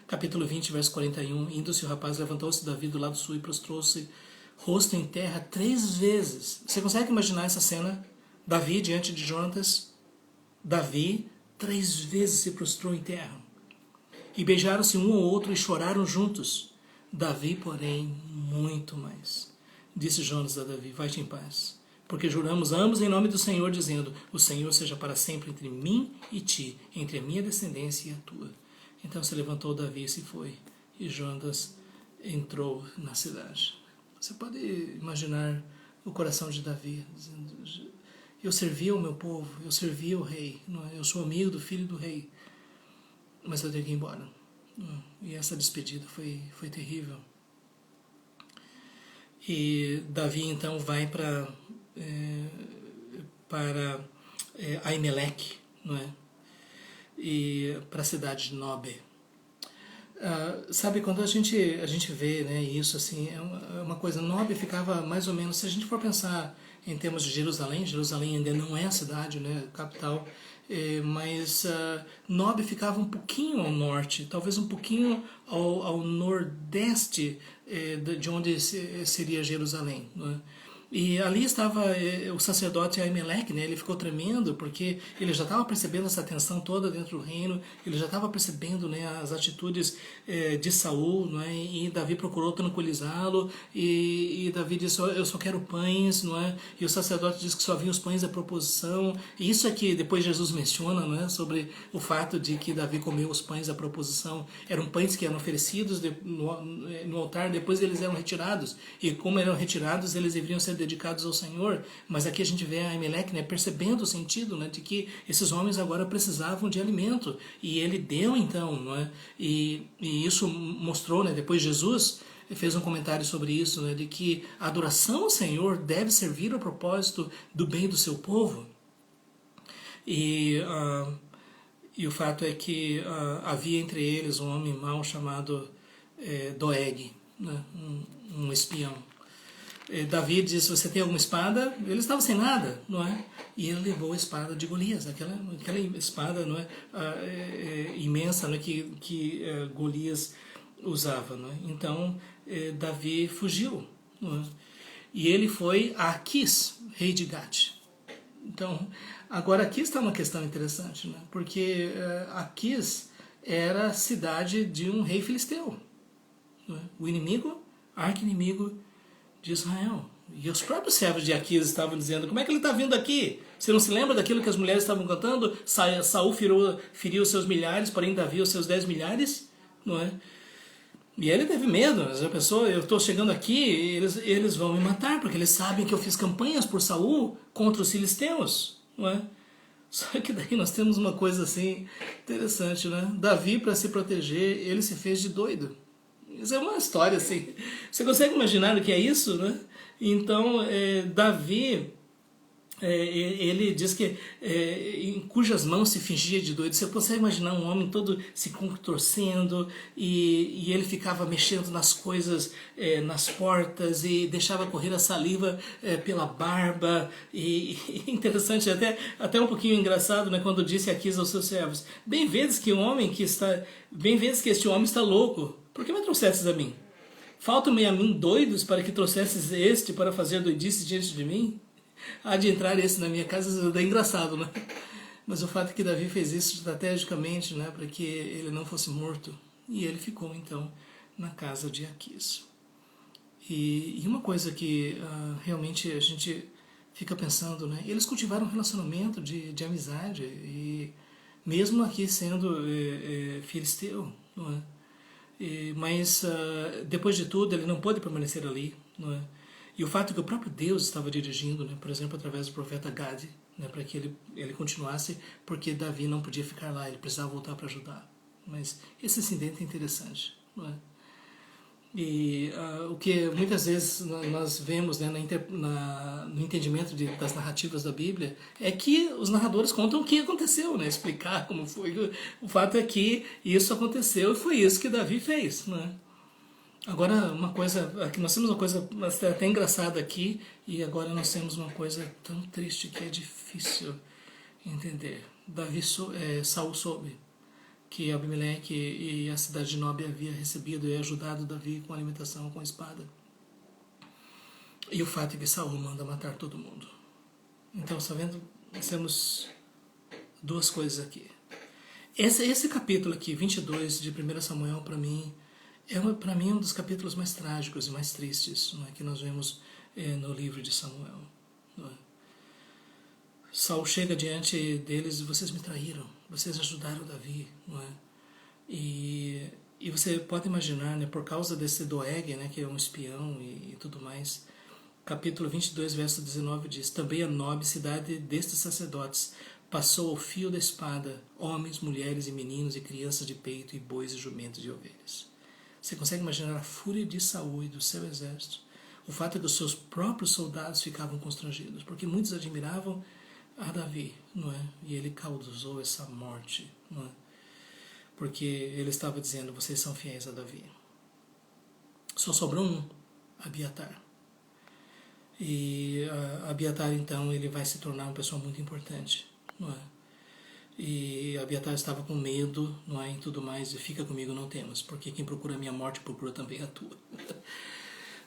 S1: Capítulo 20, verso 41, indo-se o rapaz, levantou-se Davi do lado sul e prostrou-se rosto em terra 3 vezes. Você consegue imaginar essa cena? Davi diante de Jonatas. Davi 3 vezes se prostrou em terra. E beijaram-se um ao outro e choraram juntos. Davi, porém, muito mais. Disse Jonatas a Davi, vai-te em paz. Porque juramos ambos em nome do Senhor, dizendo, o Senhor seja para sempre entre mim e ti, entre a minha descendência e a tua. Então se levantou Davi e se foi. E Jonatas entrou na cidade. Você pode imaginar o coração de Davi, dizendo, eu servia o meu povo, eu servia o rei, eu sou amigo do filho do rei, mas eu tenho que ir embora. E essa despedida foi terrível. E Davi então vai para Aimeleque, não é? E para a cidade de Nobe. Sabe, quando a gente vê, né, isso assim, é uma coisa. Nobe ficava mais ou menos, se a gente for pensar em termos de Jerusalém ainda não é a cidade, né, capital, mas Nob ficava um pouquinho ao norte, talvez um pouquinho ao nordeste de onde seria Jerusalém, não é? E ali estava o sacerdote Ahimelech, né? Ele ficou tremendo porque ele já estava percebendo essa tensão toda dentro do reino, ele já estava percebendo, né, as atitudes de Saul, não é? E Davi procurou tranquilizá-lo, e Davi disse: eu só quero pães, não é? E o sacerdote disse que só vinha os pães da proposição. E isso é que depois Jesus menciona, não é? Sobre o fato de que Davi comeu os pães da proposição. Eram pães que eram oferecidos no altar, depois eles eram retirados, e como eram retirados, eles deveriam ser dedicados ao Senhor. Mas aqui a gente vê a Ahimelech, né, percebendo o sentido, né, de que esses homens agora precisavam de alimento, e ele deu então, não é? E isso mostrou, né, depois Jesus fez um comentário sobre isso, né, de que a adoração ao Senhor deve servir ao propósito do bem do seu povo. E o fato é que havia entre eles um homem mau chamado Doeg, né, um espião. Davi disse: você tem alguma espada? Ele estava sem nada, não é? E ele levou a espada de Golias, aquela espada, não é, imensa, não é, que Golias usava, não é? Então Davi fugiu, não é? E ele foi a Aquis, rei de Gate. Então, agora aqui está uma questão interessante, né? Porque Aquis era a cidade de um rei filisteu, não é? O inimigo, arqui-inimigo de Israel. E os próprios servos de Aquis estavam dizendo: como é que ele está vindo aqui? Você não se lembra daquilo que as mulheres estavam cantando? Saul feriu os seus milhares, porém Davi os seus 10 milhares, não é? E ele teve medo. A pessoa: eu estou chegando aqui, eles vão me matar, porque eles sabem que eu fiz campanhas por Saul contra os filisteus, não é? Só que daí nós temos uma coisa assim interessante, né? Davi, para se proteger, ele se fez de doido. Isso é uma história assim. Você consegue imaginar o que é isso, né? Então, Davi, ele diz que em cujas mãos se fingia de doido. Você consegue imaginar um homem todo se contorcendo, e ele ficava mexendo nas coisas, nas portas, e deixava correr a saliva pela barba. E interessante, até um pouquinho engraçado, né, quando disse Aquis aos seus servos: bem vezes que este homem está louco. Por que me trouxestes a mim? Faltam-me a mim doidos para que trouxesses este para fazer doidice diante de mim? Há de entrar esse na minha casa, é engraçado, né? Mas o fato é que Davi fez isso estrategicamente, né, para que ele não fosse morto. E ele ficou, então, na casa de Aquis. E uma coisa que realmente a gente fica pensando, né? Eles cultivaram um relacionamento de amizade, e mesmo aqui sendo filisteu, não é? Mas depois de tudo ele não pôde permanecer ali, não é? E o fato é que o próprio Deus estava dirigindo, né, por exemplo, através do profeta Gade, né, para que ele continuasse, porque Davi não podia ficar lá, ele precisava voltar para ajudar. Mas esse incidente é interessante, não é? E o que muitas vezes nós vemos, né, no entendimento das narrativas da Bíblia, é que os narradores contam o que aconteceu, né, explicar como foi. O fato é que isso aconteceu, e foi isso que Davi fez, né? Agora, uma coisa, aqui nós temos uma coisa até engraçada aqui, e agora nós temos uma coisa tão triste que é difícil entender. Saul soube que Abimeleque e a cidade de Nob havia recebido e ajudado Davi com alimentação, com a espada. E o fato é que Saul manda matar todo mundo. Então, está vendo? Nós temos duas coisas aqui. Esse capítulo aqui, 22 de 1 Samuel, para mim é um dos capítulos mais trágicos e mais tristes, não é, que nós vemos no livro de Samuel. Não é? Saul chega diante deles: vocês me traíram, vocês ajudaram Davi, não é? E você pode imaginar, né, por causa desse Doeg, né, que é um espião e tudo mais, capítulo 22, verso 19 diz: também a Nob, cidade destes sacerdotes, passou ao fio da espada homens, mulheres e meninos e crianças de peito, e bois e jumentos e ovelhas. Você consegue imaginar a fúria de Saul e do seu exército? O fato é que os seus próprios soldados ficavam constrangidos, porque muitos admiravam a Davi, não é? E ele causou essa morte, não é? Porque ele estava dizendo: vocês são fiéis a Davi. Só sobrou um, Abiatar. E Abiatar, então, ele vai se tornar uma pessoa muito importante, não é? E Abiatar estava com medo, não é, e tudo mais, e fica comigo, não temas, porque quem procura a minha morte procura também a tua.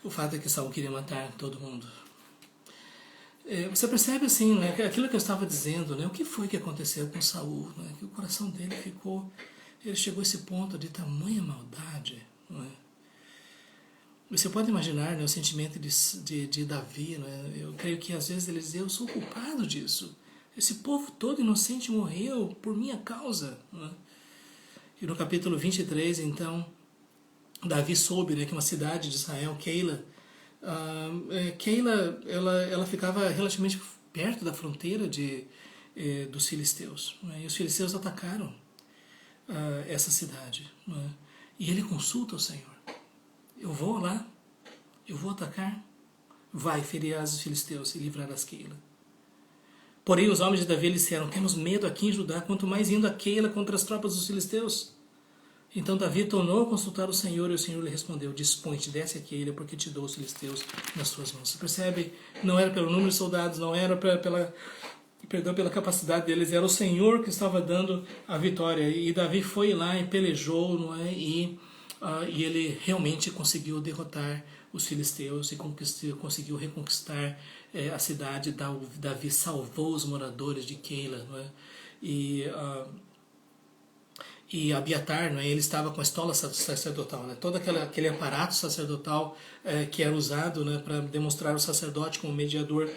S1: O fato é que Saul queria matar todo mundo. Você percebe assim, né, aquilo que eu estava dizendo, né, o que foi que aconteceu com Saul, né, que o coração dele ele chegou a esse ponto de tamanha maldade, não é? Você pode imaginar, né, o sentimento de Davi, né? Eu creio que às vezes ele dizia, eu sou culpado disso. Esse povo todo inocente morreu por minha causa. Né? E no capítulo 23, então, Davi soube, né, que uma cidade de Israel, Keila, ela ficava relativamente perto da fronteira dos filisteus. Né? E os filisteus atacaram essa cidade. Né? E ele consulta o Senhor. Eu vou lá, eu vou atacar, vai, ferirás os filisteus e livrarás Keila. Porém os homens de Davi lhe disseram, temos medo aqui em Judá, quanto mais indo a Keila contra as tropas dos filisteus. Então Davi tornou a consultar o Senhor, e o Senhor lhe respondeu, dispõe-te, desce a Keila, porque te dou os filisteus nas tuas mãos. Você percebe? Não era pelo número de soldados, não era pela capacidade deles, era o Senhor que estava dando a vitória. E Davi foi lá e pelejou, não é? E ele realmente conseguiu derrotar os filisteus e conseguiu reconquistar a cidade. Davi salvou os moradores de Keila, não é? E Abiatar, né, ele estava com a estola sacerdotal, né, todo aquele aparato sacerdotal que era usado, né, para demonstrar o sacerdote como mediador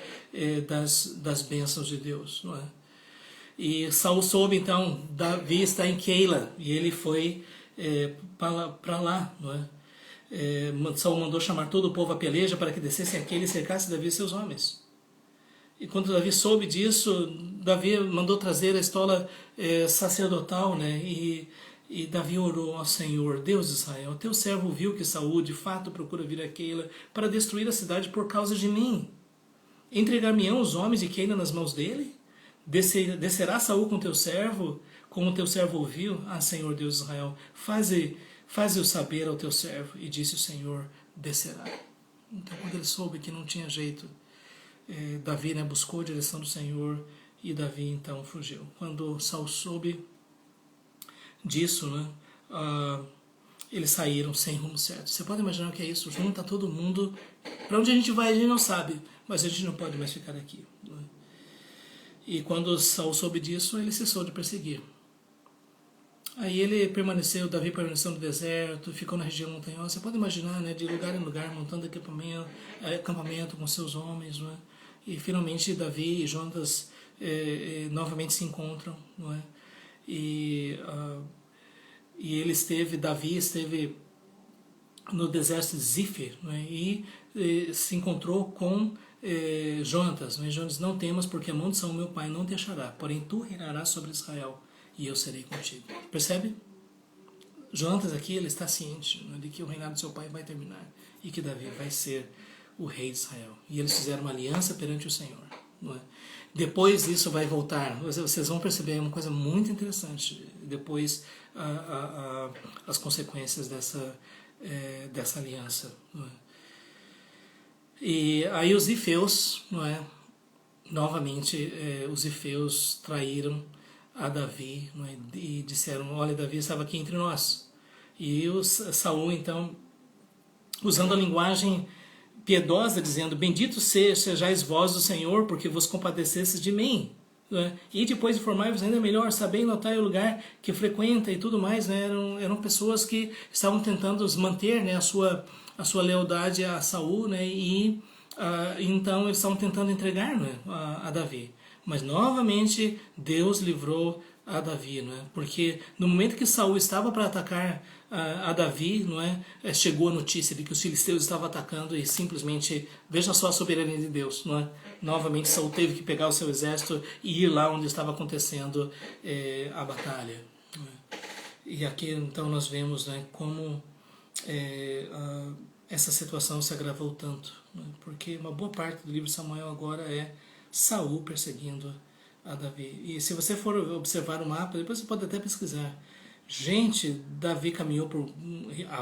S1: das bênçãos de Deus. Não é? E Saul soube, então, Davi está em Keila, e ele foi para lá. Não é? Saul mandou chamar todo o povo à peleja para que descessem a Keila e cercasse Davi e seus homens. E quando Davi soube disso, Davi mandou trazer a estola sacerdotal, né? E Davi orou ao Senhor, Deus de Israel, teu servo viu que Saul de fato procura vir a Keila para destruir a cidade por causa de mim. Entregar-me-ão os homens de Keila nas mãos dele? Descerá Saul com teu servo, como teu servo ouviu? Ah, Senhor Deus de Israel, faze-o saber ao teu servo. E disse o Senhor, descerá. Então quando ele soube que não tinha jeito, Davi, né, buscou a direção do Senhor, e Davi então fugiu. Quando Saul soube disso, né, eles saíram sem rumo certo. Você pode imaginar o que é isso? Junta todo mundo. Para onde a gente vai a gente não sabe, mas a gente não pode mais ficar aqui. Né? E quando Saul soube disso, ele cessou de perseguir. Aí Davi permaneceu no deserto, ficou na região montanhosa. Você pode imaginar, né, de lugar em lugar, montando acampamento com seus homens, não é? E finalmente Davi e Jonatas novamente se encontram, não é? E Davi esteve no deserto de Zífer, não é? E se encontrou com Jonatas. Não é? Jonatas, não temas, porque a mão de Saul meu pai não te achará, porém tu reinarás sobre Israel, e eu serei contigo. Percebe? Jonatas aqui, ele está ciente, né, de que o reinado de seu pai vai terminar e que Davi vai ser o rei de Israel. E eles fizeram uma aliança perante o Senhor. Não é? Depois isso vai voltar. Vocês vão perceber uma coisa muito interessante. Depois as consequências dessa aliança. Não é? E aí os ifeus, não é? Novamente, os ifeus traíram a Davi, não é? E disseram, olha, Davi estava aqui entre nós. E Saul, então, usando a linguagem piedosa, dizendo, bendito sejais vós do Senhor, porque vos compadecestes de mim. Né? E depois informai-vos ainda melhor, sabei notar o lugar que frequenta e tudo mais. Né? Eram pessoas que estavam tentando manter, né, a sua lealdade a Saul, né? E então eles estavam tentando entregar, né, a Davi. Mas novamente Deus livrou a Davi, não é? Porque no momento que Saul estava para atacar a Davi, não é? Chegou a notícia de que os filisteus estavam atacando e simplesmente, veja só a soberania de Deus, não é? Novamente Saul teve que pegar o seu exército e ir lá onde estava acontecendo a batalha. Não é? E aqui então nós vemos, né, como essa situação se agravou tanto, né? Porque uma boa parte do livro de Samuel agora é Saul perseguindo a Davi. E se você for observar o mapa, depois você pode até pesquisar. Gente, Davi caminhou por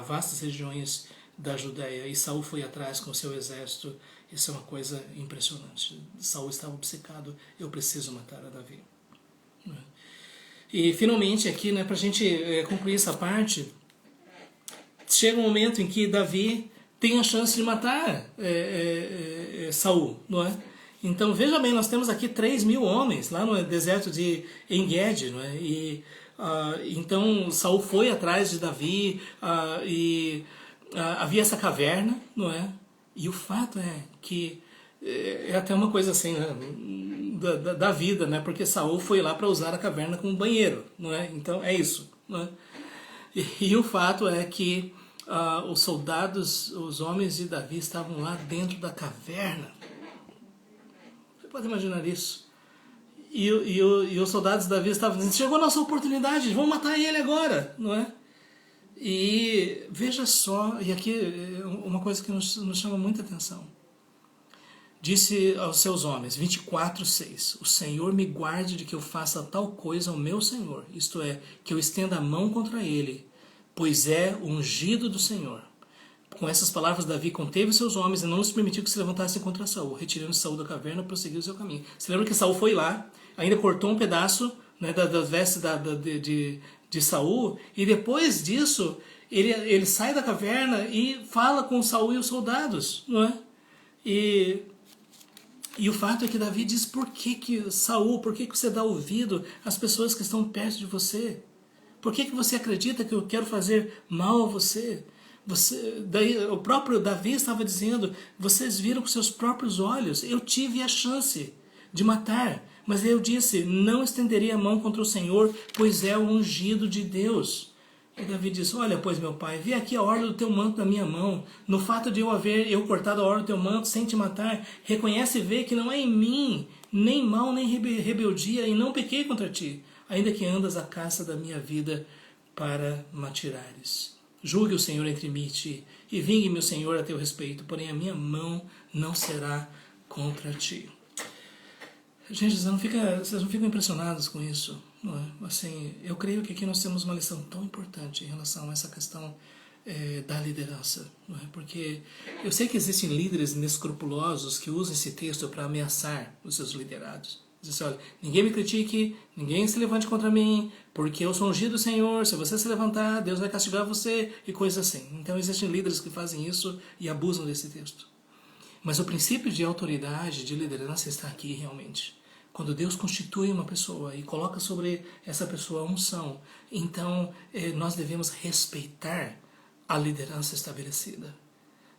S1: vastas regiões da Judéia e Saul foi atrás com seu exército. Isso é uma coisa impressionante. Saul estava obcecado, eu preciso matar a Davi. E finalmente aqui, né, para a gente concluir essa parte, chega um momento em que Davi tem a chance de matar Saul, não é? Então veja bem, nós temos aqui 3.000 homens lá no deserto de En-Gedi, não é? E então Saul foi atrás de Davi havia essa caverna, não é? E o fato é que é até uma coisa assim, né, da vida, né? Porque Saul foi lá para usar a caverna como banheiro, não é? Então é isso, não é? E o fato é que os soldados, os homens de Davi estavam lá dentro da caverna. Você pode imaginar isso? E os soldados de Davi estavam dizendo: chegou a nossa oportunidade, vamos matar ele agora, não é? E veja só, e aqui uma coisa que nos chama muita atenção. Disse aos seus homens, 24:6, o Senhor me guarde de que eu faça tal coisa ao meu Senhor, isto é, que eu estenda a mão contra ele, pois é o ungido do Senhor. Com essas palavras, Davi conteve seus homens e não lhes permitiu que se levantassem contra Saul. Retirando Saul da caverna, prosseguiu o seu caminho. Você lembra que Saul foi lá, ainda cortou um pedaço, né, das vestes de Saul, e depois disso ele sai da caverna e fala com Saul e os soldados, não é? E o fato é que Davi diz: por que Saul, por que você dá ouvido às pessoas que estão perto de você? Por que você acredita que eu quero fazer mal a você? Daí, o próprio Davi estava dizendo: vocês viram com seus próprios olhos, eu tive a chance de matar, mas eu disse: não estenderia a mão contra o Senhor, pois é o ungido de Deus. E Davi disse: olha, pois meu pai, vi aqui a orla do teu manto na minha mão. No fato de eu cortado a orla do teu manto sem te matar, reconhece e vê que não é em mim nem mal nem rebeldia, e não pequei contra ti, ainda que andas à caça da minha vida para me atirares. Julgue o Senhor entre mim e ti, e vingue-me o Senhor a teu respeito, porém a minha mão não será contra ti. Gente, vocês não ficam impressionados com isso, não é? Assim, eu creio que aqui nós temos uma lição tão importante em relação a essa questão da liderança, não é? Porque eu sei que existem líderes inescrupulosos que usam esse texto para ameaçar os seus liderados. Dizem assim: olha, ninguém me critique, ninguém se levante contra mim, porque eu sou ungido do Senhor, se você se levantar, Deus vai castigar você, e coisas assim. Então existem líderes que fazem isso e abusam desse texto. Mas o princípio de autoridade, de liderança está aqui realmente. Quando Deus constitui uma pessoa e coloca sobre essa pessoa a unção, então nós devemos respeitar a liderança estabelecida.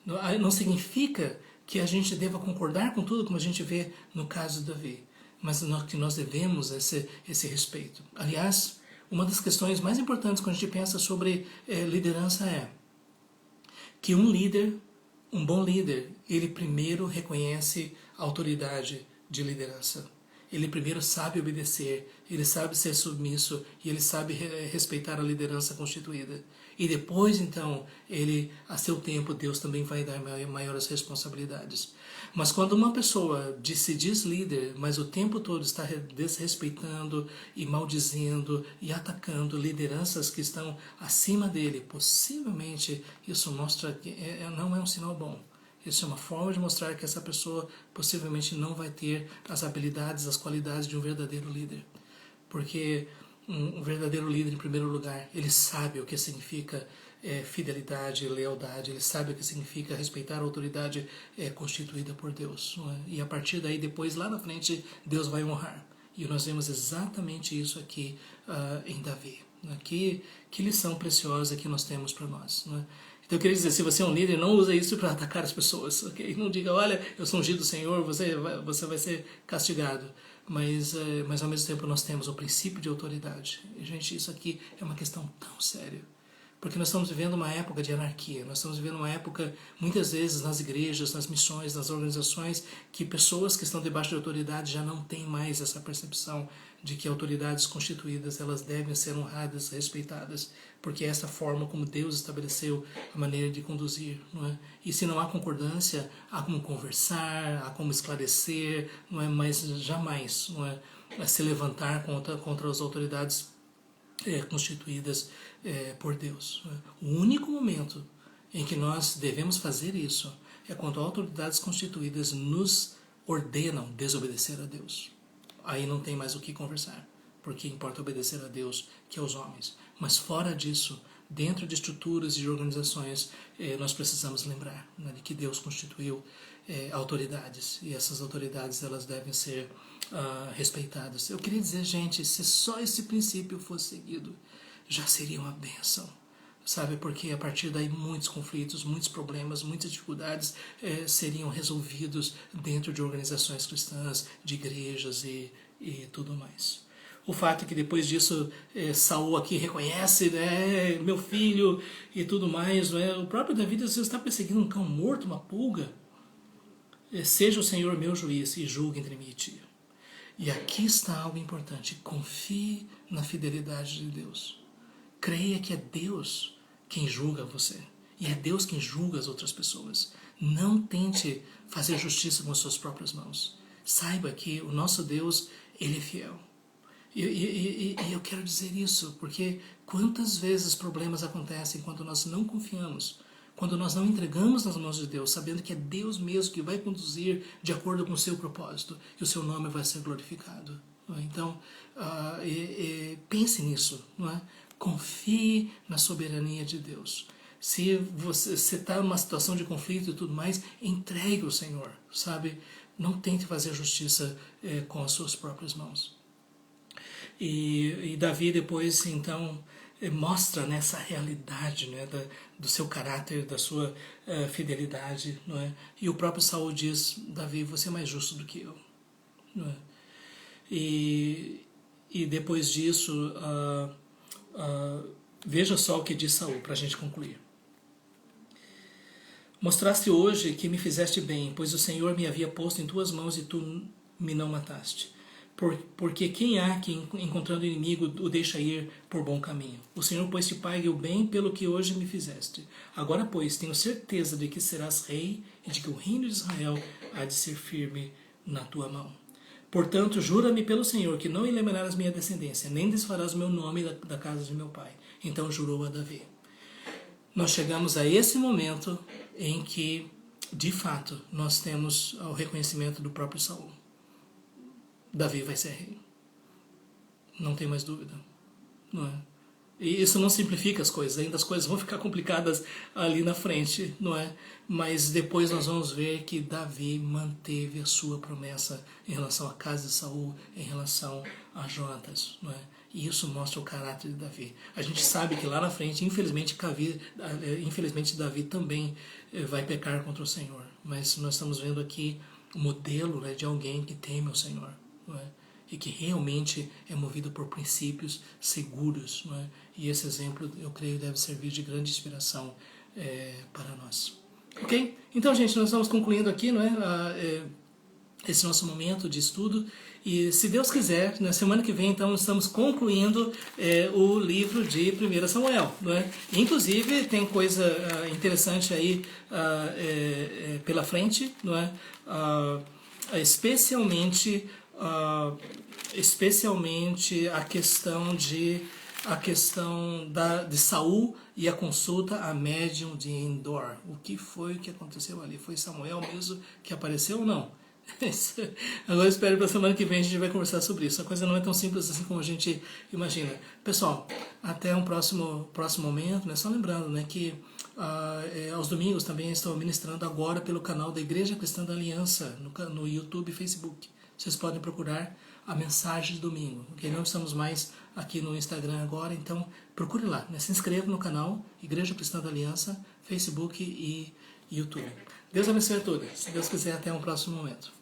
S1: Não significa que a gente deva concordar com tudo, como a gente vê no caso de Davi, mas que nós devemos esse respeito. Aliás, uma das questões mais importantes quando a gente pensa sobre liderança é que um bom líder, ele primeiro reconhece a autoridade de liderança. Ele primeiro sabe obedecer, ele sabe ser submisso e ele sabe respeitar a liderança constituída. E depois, então, a seu tempo, Deus também vai dar maiores responsabilidades. Mas quando uma pessoa se diz líder, mas o tempo todo está desrespeitando e maldizendo e atacando lideranças que estão acima dele, possivelmente isso mostra que não é um sinal bom. Isso é uma forma de mostrar que essa pessoa possivelmente não vai ter as habilidades, as qualidades de um verdadeiro líder. Porque um verdadeiro líder, em primeiro lugar, ele sabe o que significa fidelidade, lealdade, ele sabe o que significa respeitar a autoridade constituída por Deus. Não é? E a partir daí, depois, lá na frente, Deus vai honrar. E nós vemos exatamente isso aqui em Davi. Né? Que lição preciosa que nós temos para nós. Não é? Então eu queria dizer, se você é um líder, não use isso para atacar as pessoas, ok? Não diga: olha, eu sou ungido do Senhor, você vai ser castigado. Mas ao mesmo tempo nós temos o princípio de autoridade. E, gente, isso aqui é uma questão tão séria. Porque nós estamos vivendo uma época de anarquia, nós estamos vivendo uma época, muitas vezes, nas igrejas, nas missões, nas organizações, que pessoas que estão debaixo de autoridade já não têm mais essa percepção de que autoridades constituídas, elas devem ser honradas, respeitadas, porque é essa forma como Deus estabeleceu a maneira de conduzir, não é? E se não há concordância, há como conversar, há como esclarecer, não é? Mas jamais, não é, se levantar contra as autoridades constituídas por Deus. O único momento em que nós devemos fazer isso é quando autoridades constituídas nos ordenam desobedecer a Deus. Aí não tem mais o que conversar. porque importa obedecer a Deus que aos homens. Mas fora disso, dentro de estruturas e de organizações, nós precisamos lembrar, né, de que Deus constituiu autoridades, e essas autoridades elas devem ser respeitadas. Eu queria dizer, gente, se só esse princípio fosse seguido, já seria uma bênção, sabe? Porque a partir daí muitos conflitos, muitos problemas, muitas dificuldades seriam resolvidos dentro de organizações cristãs, de igrejas e tudo mais. O fato é que depois disso Saul aqui reconhece, né, meu filho e tudo mais, né? O próprio Davi às vezes está perseguindo um cão morto, uma pulga. Seja o Senhor meu juiz e julgue entre mim e ti. E aqui está algo importante: confie na fidelidade de Deus. Creia que é Deus quem julga você. E é Deus quem julga as outras pessoas. Não tente fazer justiça com as suas próprias mãos. Saiba que o nosso Deus, Ele é fiel. E eu quero dizer isso porque quantas vezes problemas acontecem quando nós não confiamos, quando nós não entregamos nas mãos de Deus, sabendo que é Deus mesmo que vai conduzir de acordo com o seu propósito e o seu nome vai ser glorificado. Então, pense nisso, não é? Confie na soberania de Deus. Se você está numa situação de conflito e tudo mais, entregue ao Senhor, sabe? Não tente fazer justiça com as suas próprias mãos. E Davi depois, então, mostra nessa realidade, né, do seu caráter, da sua fidelidade, não é? E o próprio Saul diz: Davi, você é mais justo do que eu, não é? E depois disso, veja só o que diz Saul, para a gente concluir. Mostraste hoje que me fizeste bem, pois o Senhor me havia posto em tuas mãos e tu me não mataste. Porque quem há que, encontrando o inimigo, o deixa ir por bom caminho? O Senhor, pois, te pague o bem pelo que hoje me fizeste. Agora, pois, tenho certeza de que serás rei e de que o reino de Israel há de ser firme na tua mão. Portanto, jura-me pelo Senhor que não eliminarás minha descendência, nem desfarás o meu nome da casa de meu pai. Então jurou a Davi. Nós chegamos a esse momento em que, de fato, nós temos o reconhecimento do próprio Saul. Davi vai ser rei. Não tem mais dúvida. Não é? E isso não simplifica as coisas, ainda as coisas vão ficar complicadas ali na frente, não é? Mas depois nós vamos ver que Davi manteve a sua promessa em relação à casa de Saul, em relação a Jonatas, não é? E isso mostra o caráter de Davi. A gente sabe que lá na frente, infelizmente Davi também vai pecar contra o Senhor. Mas nós estamos vendo aqui o modelo, né, de alguém que teme o Senhor, não é? E que realmente é movido por princípios seguros, não é? E esse exemplo, eu creio, deve servir de grande inspiração para nós. Ok? Então, gente, nós estamos concluindo aqui, não é? Esse nosso momento de estudo. E, se Deus quiser, na semana que vem, então, estamos concluindo o livro de 1 Samuel. Não é? Inclusive, tem coisa interessante aí pela frente, não é? Especialmente a questão de Saul e a consulta à médium de Endor. O que foi que aconteceu ali? Foi Samuel mesmo que apareceu ou não? Agora eu espero para a semana que vem a gente vai conversar sobre isso. A coisa não é tão simples assim como a gente imagina. Pessoal, até um próximo momento, né? Só lembrando, né, que aos domingos também estou ministrando agora pelo canal da Igreja Cristã da Aliança no YouTube e Facebook. Vocês podem procurar a Mensagem de Domingo, ok? Não estamos mais aqui no Instagram agora, então procure lá, né? Se inscreva no canal Igreja Cristã da Aliança, Facebook e YouTube. Deus abençoe a todos. Se Deus quiser, até um próximo momento.